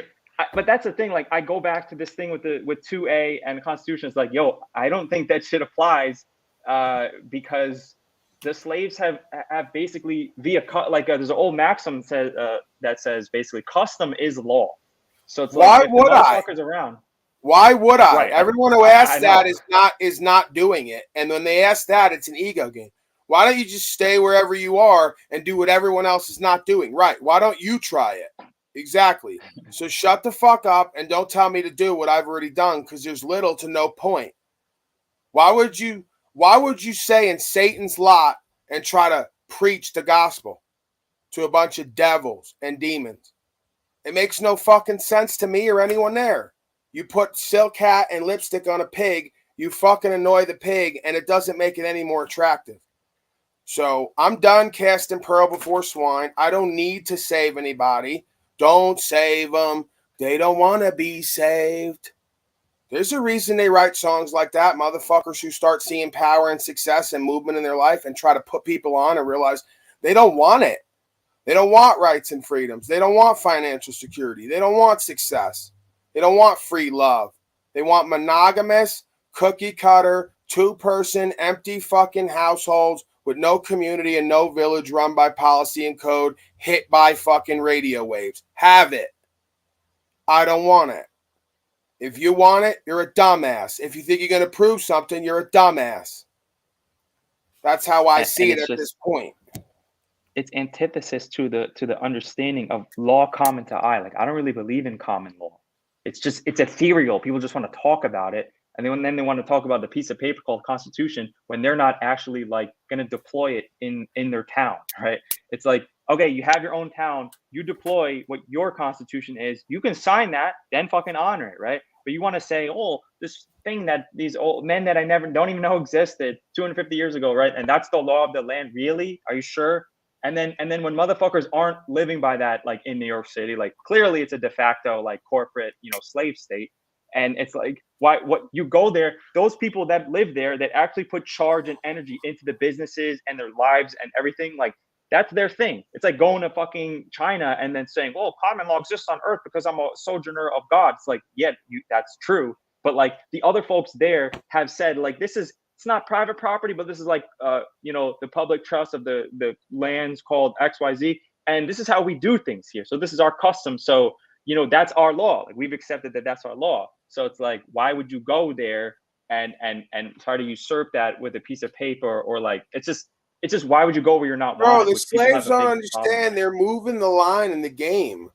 but that's the thing. Like I go back to this thing with 2A and the Constitution. It's like, yo, I don't think that shit applies because the slaves have basically there's an old maxim that says basically custom is law. So it's like, why would I? Around. Why would I? Right. Everyone who asks that is not doing it. And when they ask that, it's an ego game. Why don't you just stay wherever you are and do what everyone else is not doing? Right. Why don't you try it? Exactly. So shut the fuck up and don't tell me to do what I've already done because there's little to no point. Why would you say in Satan's lot and try to preach the gospel to a bunch of devils and demons? It makes no fucking sense to me or anyone there. You put silk hat and lipstick on a pig, you fucking annoy the pig, and it doesn't make it any more attractive. So I'm done casting pearl before swine. I don't need to save anybody. Don't save them. They don't want to be saved. There's a reason they write songs like that. Motherfuckers who start seeing power and success and movement in their life and try to put people on and realize they don't want it. They don't want rights and freedoms. They don't want financial security. They don't want success. They don't want free love. They want monogamous, cookie cutter, 2-person, empty fucking households with no community and no village run by policy and code, hit by fucking radio waves. Have it. I don't want it. If you want it, you're a dumbass. If you think you're going to prove something, you're a dumbass. That's how I see it at this point. It's antithesis to the understanding of law common to I. Like I don't really believe in common law. It's ethereal. People just want to talk about it. And then they want to talk about the piece of paper called Constitution when they're not actually like going to deploy it in their town, right? It's like, okay, you have your own town, you deploy what your Constitution is, you can sign that, then fucking honor it, right? But you want to say, oh, this thing that these old men that I don't even know existed 250 years ago, right? And that's the law of the land. Really? Are you sure? And then when motherfuckers aren't living by that, like in New York City, like clearly it's a de facto like corporate, you know, slave state. And it's like, what you go there, those people that live there that actually put charge and energy into the businesses and their lives and everything, like That's their thing. It's like going to fucking China and then saying, "Oh, common law exists on Earth because I'm a sojourner of God." It's like, yeah, that's true, but like the other folks there have said, like, it's not private property, but this is like, the public trust of the lands called XYZ, and this is how we do things here. So this is our custom. So that's our law. Like, we've accepted that that's our law. So it's like, why would you go there and try to usurp that with a piece of paper? Or like, it's just why would you go where you're not wanted? Bro, the slaves don't understand. They're moving the line in the game.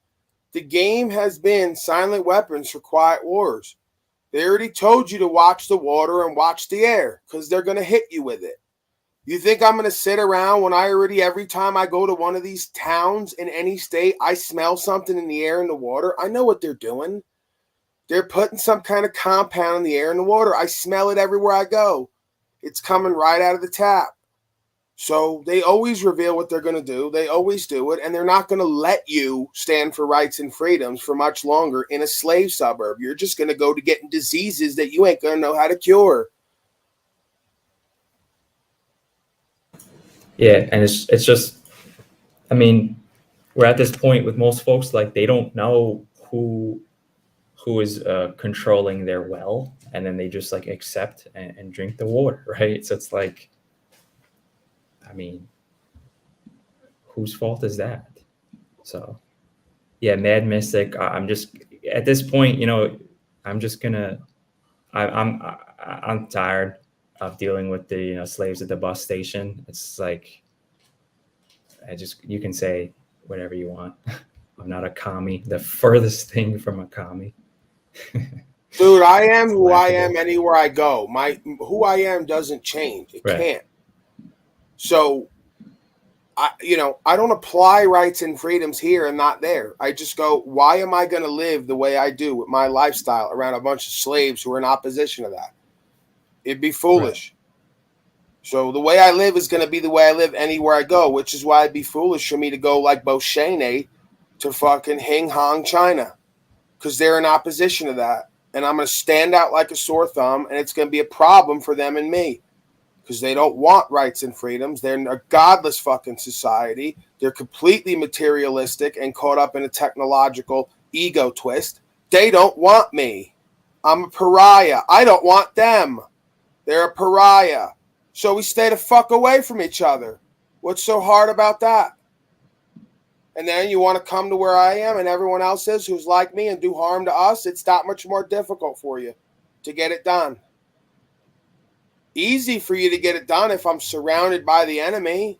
The game has been silent weapons for quiet wars. They already told you to watch the water and watch the air because they're going to hit you with it. You think I'm going to sit around when every time I go to one of these towns in any state, I smell something in the air and the water? I know what they're doing. They're putting some kind of compound in the air and the water. I smell it everywhere I go. It's coming right out of the tap. So they always reveal what they're going to do. They always do it. And they're not going to let you stand for rights and freedoms for much longer in a slave suburb. You're just going to go to getting diseases that you ain't going to know how to cure. Yeah, and it's just, I mean, we're at this point with most folks, like, they don't know who is controlling their well, and then they just like accept and drink the water, right? So it's like, I mean, whose fault is that? So yeah, Mad Mystic, I'm just at this point, I'm just gonna, I'm tired of dealing with the slaves at the bus station. It's like, you can say whatever you want. I'm not a commie, the furthest thing from a commie. Dude, I am who I am anywhere I go. Who I am doesn't change. It can't. So, I don't apply rights and freedoms here and not there. I just go, why am I going to live the way I do with my lifestyle around a bunch of slaves who are in opposition to that? It'd be foolish. Right. So the way I live is going to be the way I live anywhere I go, which is why it'd be foolish for me to go like Boshane to fucking Hing Hong, China, because they're in opposition to that. And I'm going to stand out like a sore thumb, and it's going to be a problem for them and me because they don't want rights and freedoms. They're in a godless fucking society. They're completely materialistic and caught up in a technological ego twist. They don't want me. I'm a pariah. I don't want them. They're a pariah. So we stay the fuck away from each other. What's so hard about that? And then you want to come to where I am and everyone else is who's like me and do harm to us, it's that much more difficult for you to get it done. Easy for you to get it done if I'm surrounded by the enemy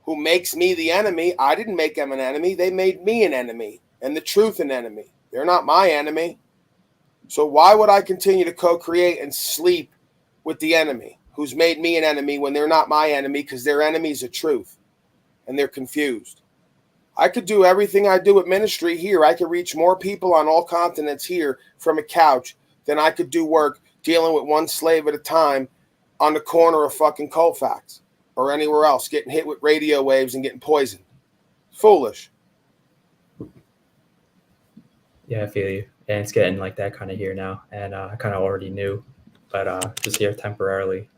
who makes me the enemy. I didn't make them an enemy. They made me an enemy and the truth an enemy. They're not my enemy. So why would I continue to co-create and sleep with the enemy who's made me an enemy when they're not my enemy because their enemy's of truth and they're confused? I could do everything I do with ministry here. I could reach more people on all continents here from a couch than I could do work dealing with one slave at a time on the corner of fucking Colfax or anywhere else, getting hit with radio waves and getting poisoned. Foolish. Yeah, I feel you. And it's getting like that kind of here now. And I kind of already knew, but just here temporarily,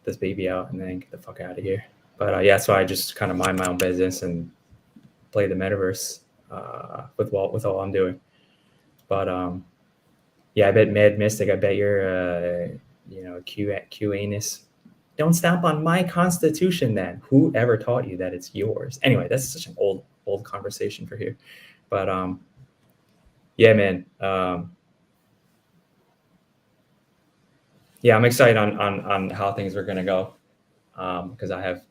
this baby out and then get the fuck out of here. But yeah, so I just kind of mind my own business and play the metaverse with all I'm doing. But yeah, I bet Mad Mystic, I bet you're Q-anus. Don't stamp on my constitution then. Who ever taught you that it's yours? Anyway, that's such an old conversation for here. But yeah, man. Yeah, I'm excited on how things are gonna go. Because I have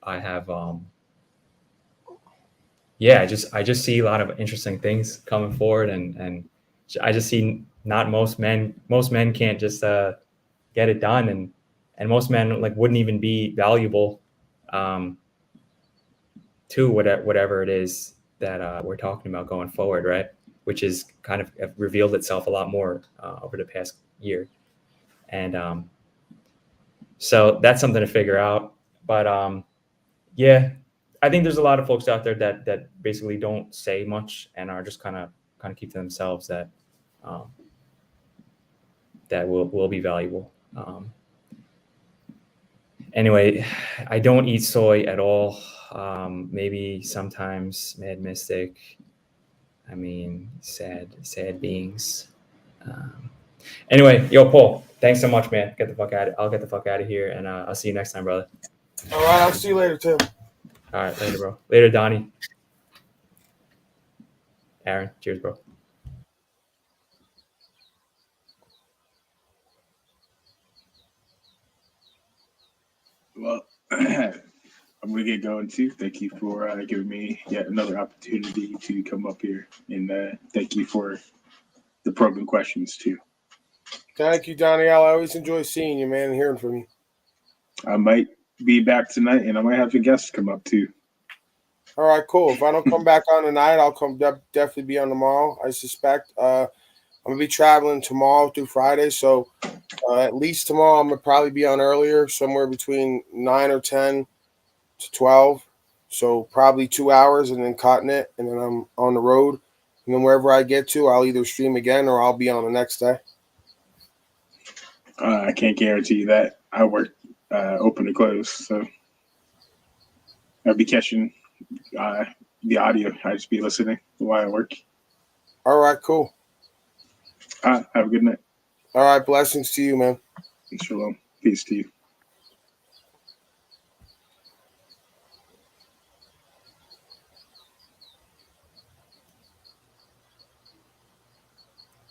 yeah, I just see a lot of interesting things coming forward, and I just see not most men can't just get it done, and most men like wouldn't even be valuable to whatever it is that we're talking about going forward, right? Which is kind of revealed itself a lot more over the past year, and so that's something to figure out. But yeah. I think there's a lot of folks out there that basically don't say much and are just kind of keep to themselves that will be valuable. Anyway, I don't eat soy at all. Maybe sometimes Mad Mystic. I mean, sad beings. Anyway, yo, Paul, thanks so much, man. I'll get the fuck out of here, and I'll see you next time, brother. All right, I'll see you later, too. All right, later, bro. Later, Donnie. Aaron, cheers, bro. Well, I'm going to get going too. Thank you for giving me yet another opportunity to come up here. And thank you for the probing questions too. Thank you, Donnie. I always enjoy seeing you, man, and hearing from you. I might be back tonight, and I might have a guest come up too. All right, cool. If I don't come back on tonight, I'll definitely be on tomorrow. I suspect I'm gonna be traveling tomorrow through Friday, so at least tomorrow I'm gonna probably be on earlier, somewhere between 9 or 10 to 12. So probably 2 hours, and then cutting it, and then I'm on the road, and then wherever I get to, I'll either stream again or I'll be on the next day. I can't guarantee you that. I work open to close, so I'll be catching the audio. I just be listening while I work. All right, cool. Have a good night. All right, blessings to you, man. Shalom. Peace to you.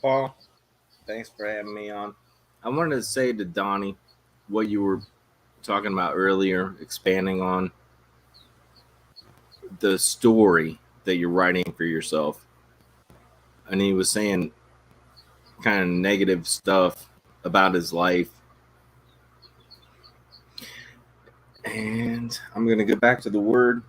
Paul, thanks for having me on. I wanted to say to Donnie what you were talking about earlier, expanding on the story that you're writing for yourself. And he was saying kind of negative stuff about his life. And I'm going to go back to the word.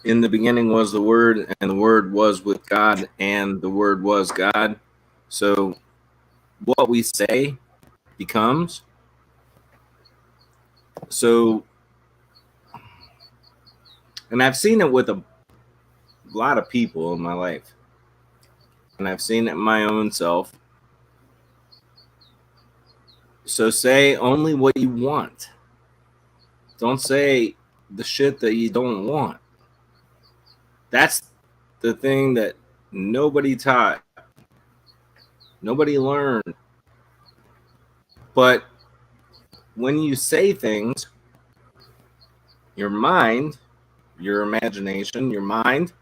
In the beginning was the word, and the word was with God, and the word was God. So what we say becomes. So, and I've seen it with a lot of people in my life, and I've seen it in my own self. So say only what you want. Don't say the shit that you don't want. That's the thing that nobody taught. Nobody learned. But when you say things, your mind, your imagination, your mind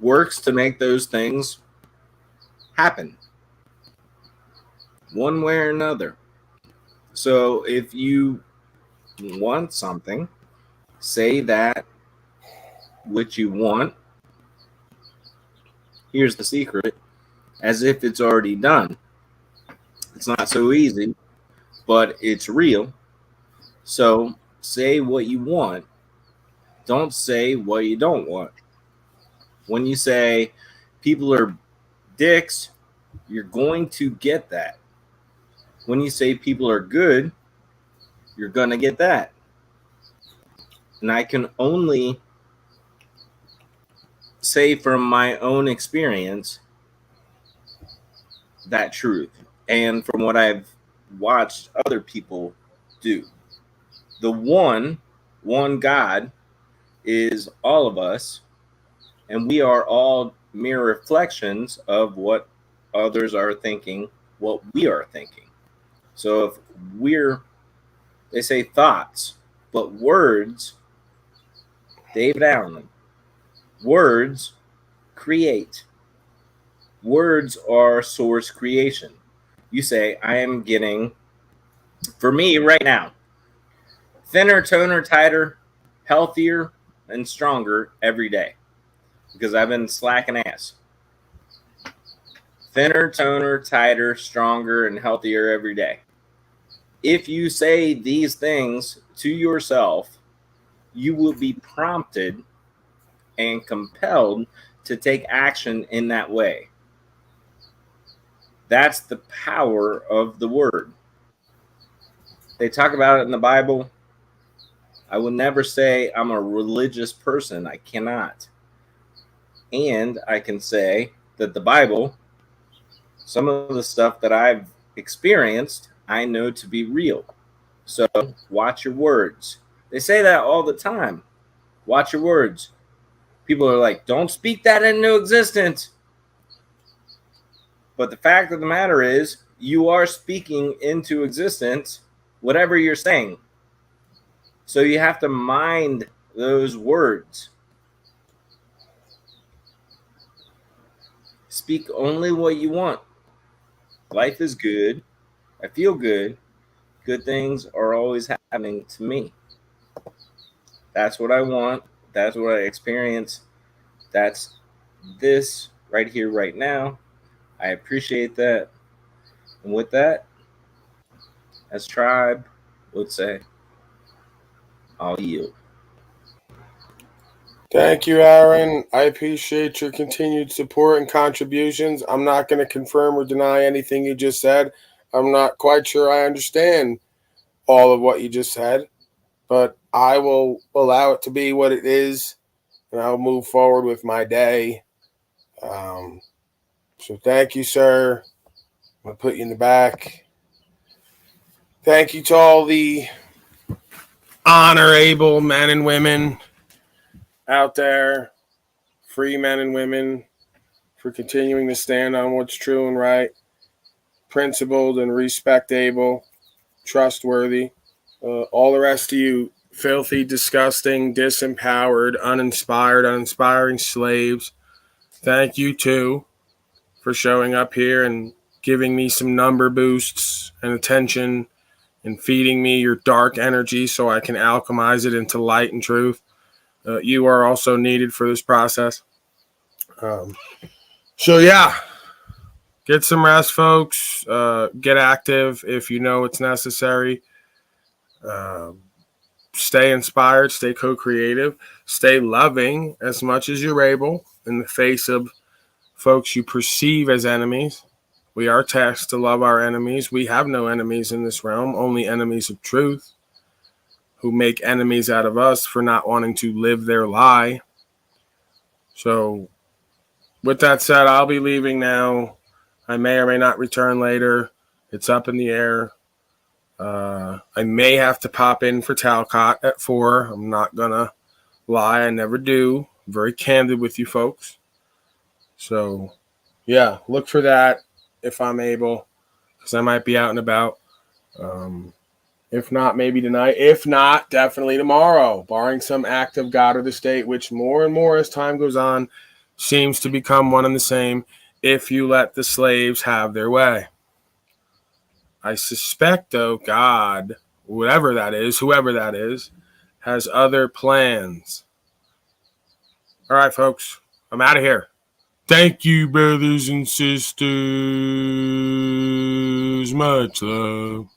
works to make those things happen one way or another. So if you want something, say that which you want. Here's the secret, as if it's already done. It's not so easy, but it's real. So say what you want. Don't say what you don't want. When you say people are dicks, you're going to get that. When you say people are good, you're going to get that. And I can only say from my own experience that truth, and from what I've watched other people do. The one God is all of us, and we are all mere reflections of what others are thinking, what we are thinking. So if they say thoughts, but words, David Allen, words create. Words are source creation. You say, I am getting, for me right now, thinner, toner, tighter, healthier, and stronger every day because I've been slacking ass. Thinner, toner, tighter, stronger, and healthier every day. If you say these things to yourself, you will be prompted and compelled to take action in that way. That's the power of the word. They talk about it in the Bible. I would never say I'm a religious person. I cannot. And I can say that the Bible, some of the stuff that I've experienced, I know to be real. So watch your words. They say that all the time. Watch your words. People are like, don't speak that into existence. But the fact of the matter is, you are speaking into existence whatever you're saying. So you have to mind those words. Speak only what you want. Life is good. I feel good. Good things are always happening to me. That's what I want. That's what I experience. That's this right here, right now. I appreciate that. And with that, as Tribe would say, I'll yield. Thank you, Aaron. I appreciate your continued support and contributions. I'm not going to confirm or deny anything you just said. I'm not quite sure I understand all of what you just said, but I will allow it to be what it is, and I'll move forward with my day. So thank you, sir. I'm going to put you in the back. Thank you to all the honorable men and women out there, free men and women, for continuing to stand on what's true and right, principled and respectable, trustworthy. All the rest of you filthy, disgusting, disempowered, uninspiring slaves, thank you too for showing up here and giving me some number boosts and attention and feeding me your dark energy so I can alchemize it into light and truth. You are also needed for this process. So yeah, get some rest, folks. Get active if you know it's necessary. Stay inspired, stay co-creative, stay loving as much as you're able in the face of folks you perceive as enemies. We are tasked to love our enemies. We have no enemies in this realm, only enemies of truth who make enemies out of us for not wanting to live their lie. So with that said, I'll be leaving now. I may or may not return later. It's up in the air. I may have to pop in for Talcott at 4. I'm not going to lie. I never do. I'm very candid with you folks. So, yeah, look for that if I'm able, because I might be out and about. If not, maybe tonight. If not, definitely tomorrow, barring some act of God or the state, which more and more as time goes on seems to become one and the same, if you let the slaves have their way. I suspect, though, God, whoever that is, has other plans. All right, folks, I'm out of here. Thank you, brothers and sisters. Much love.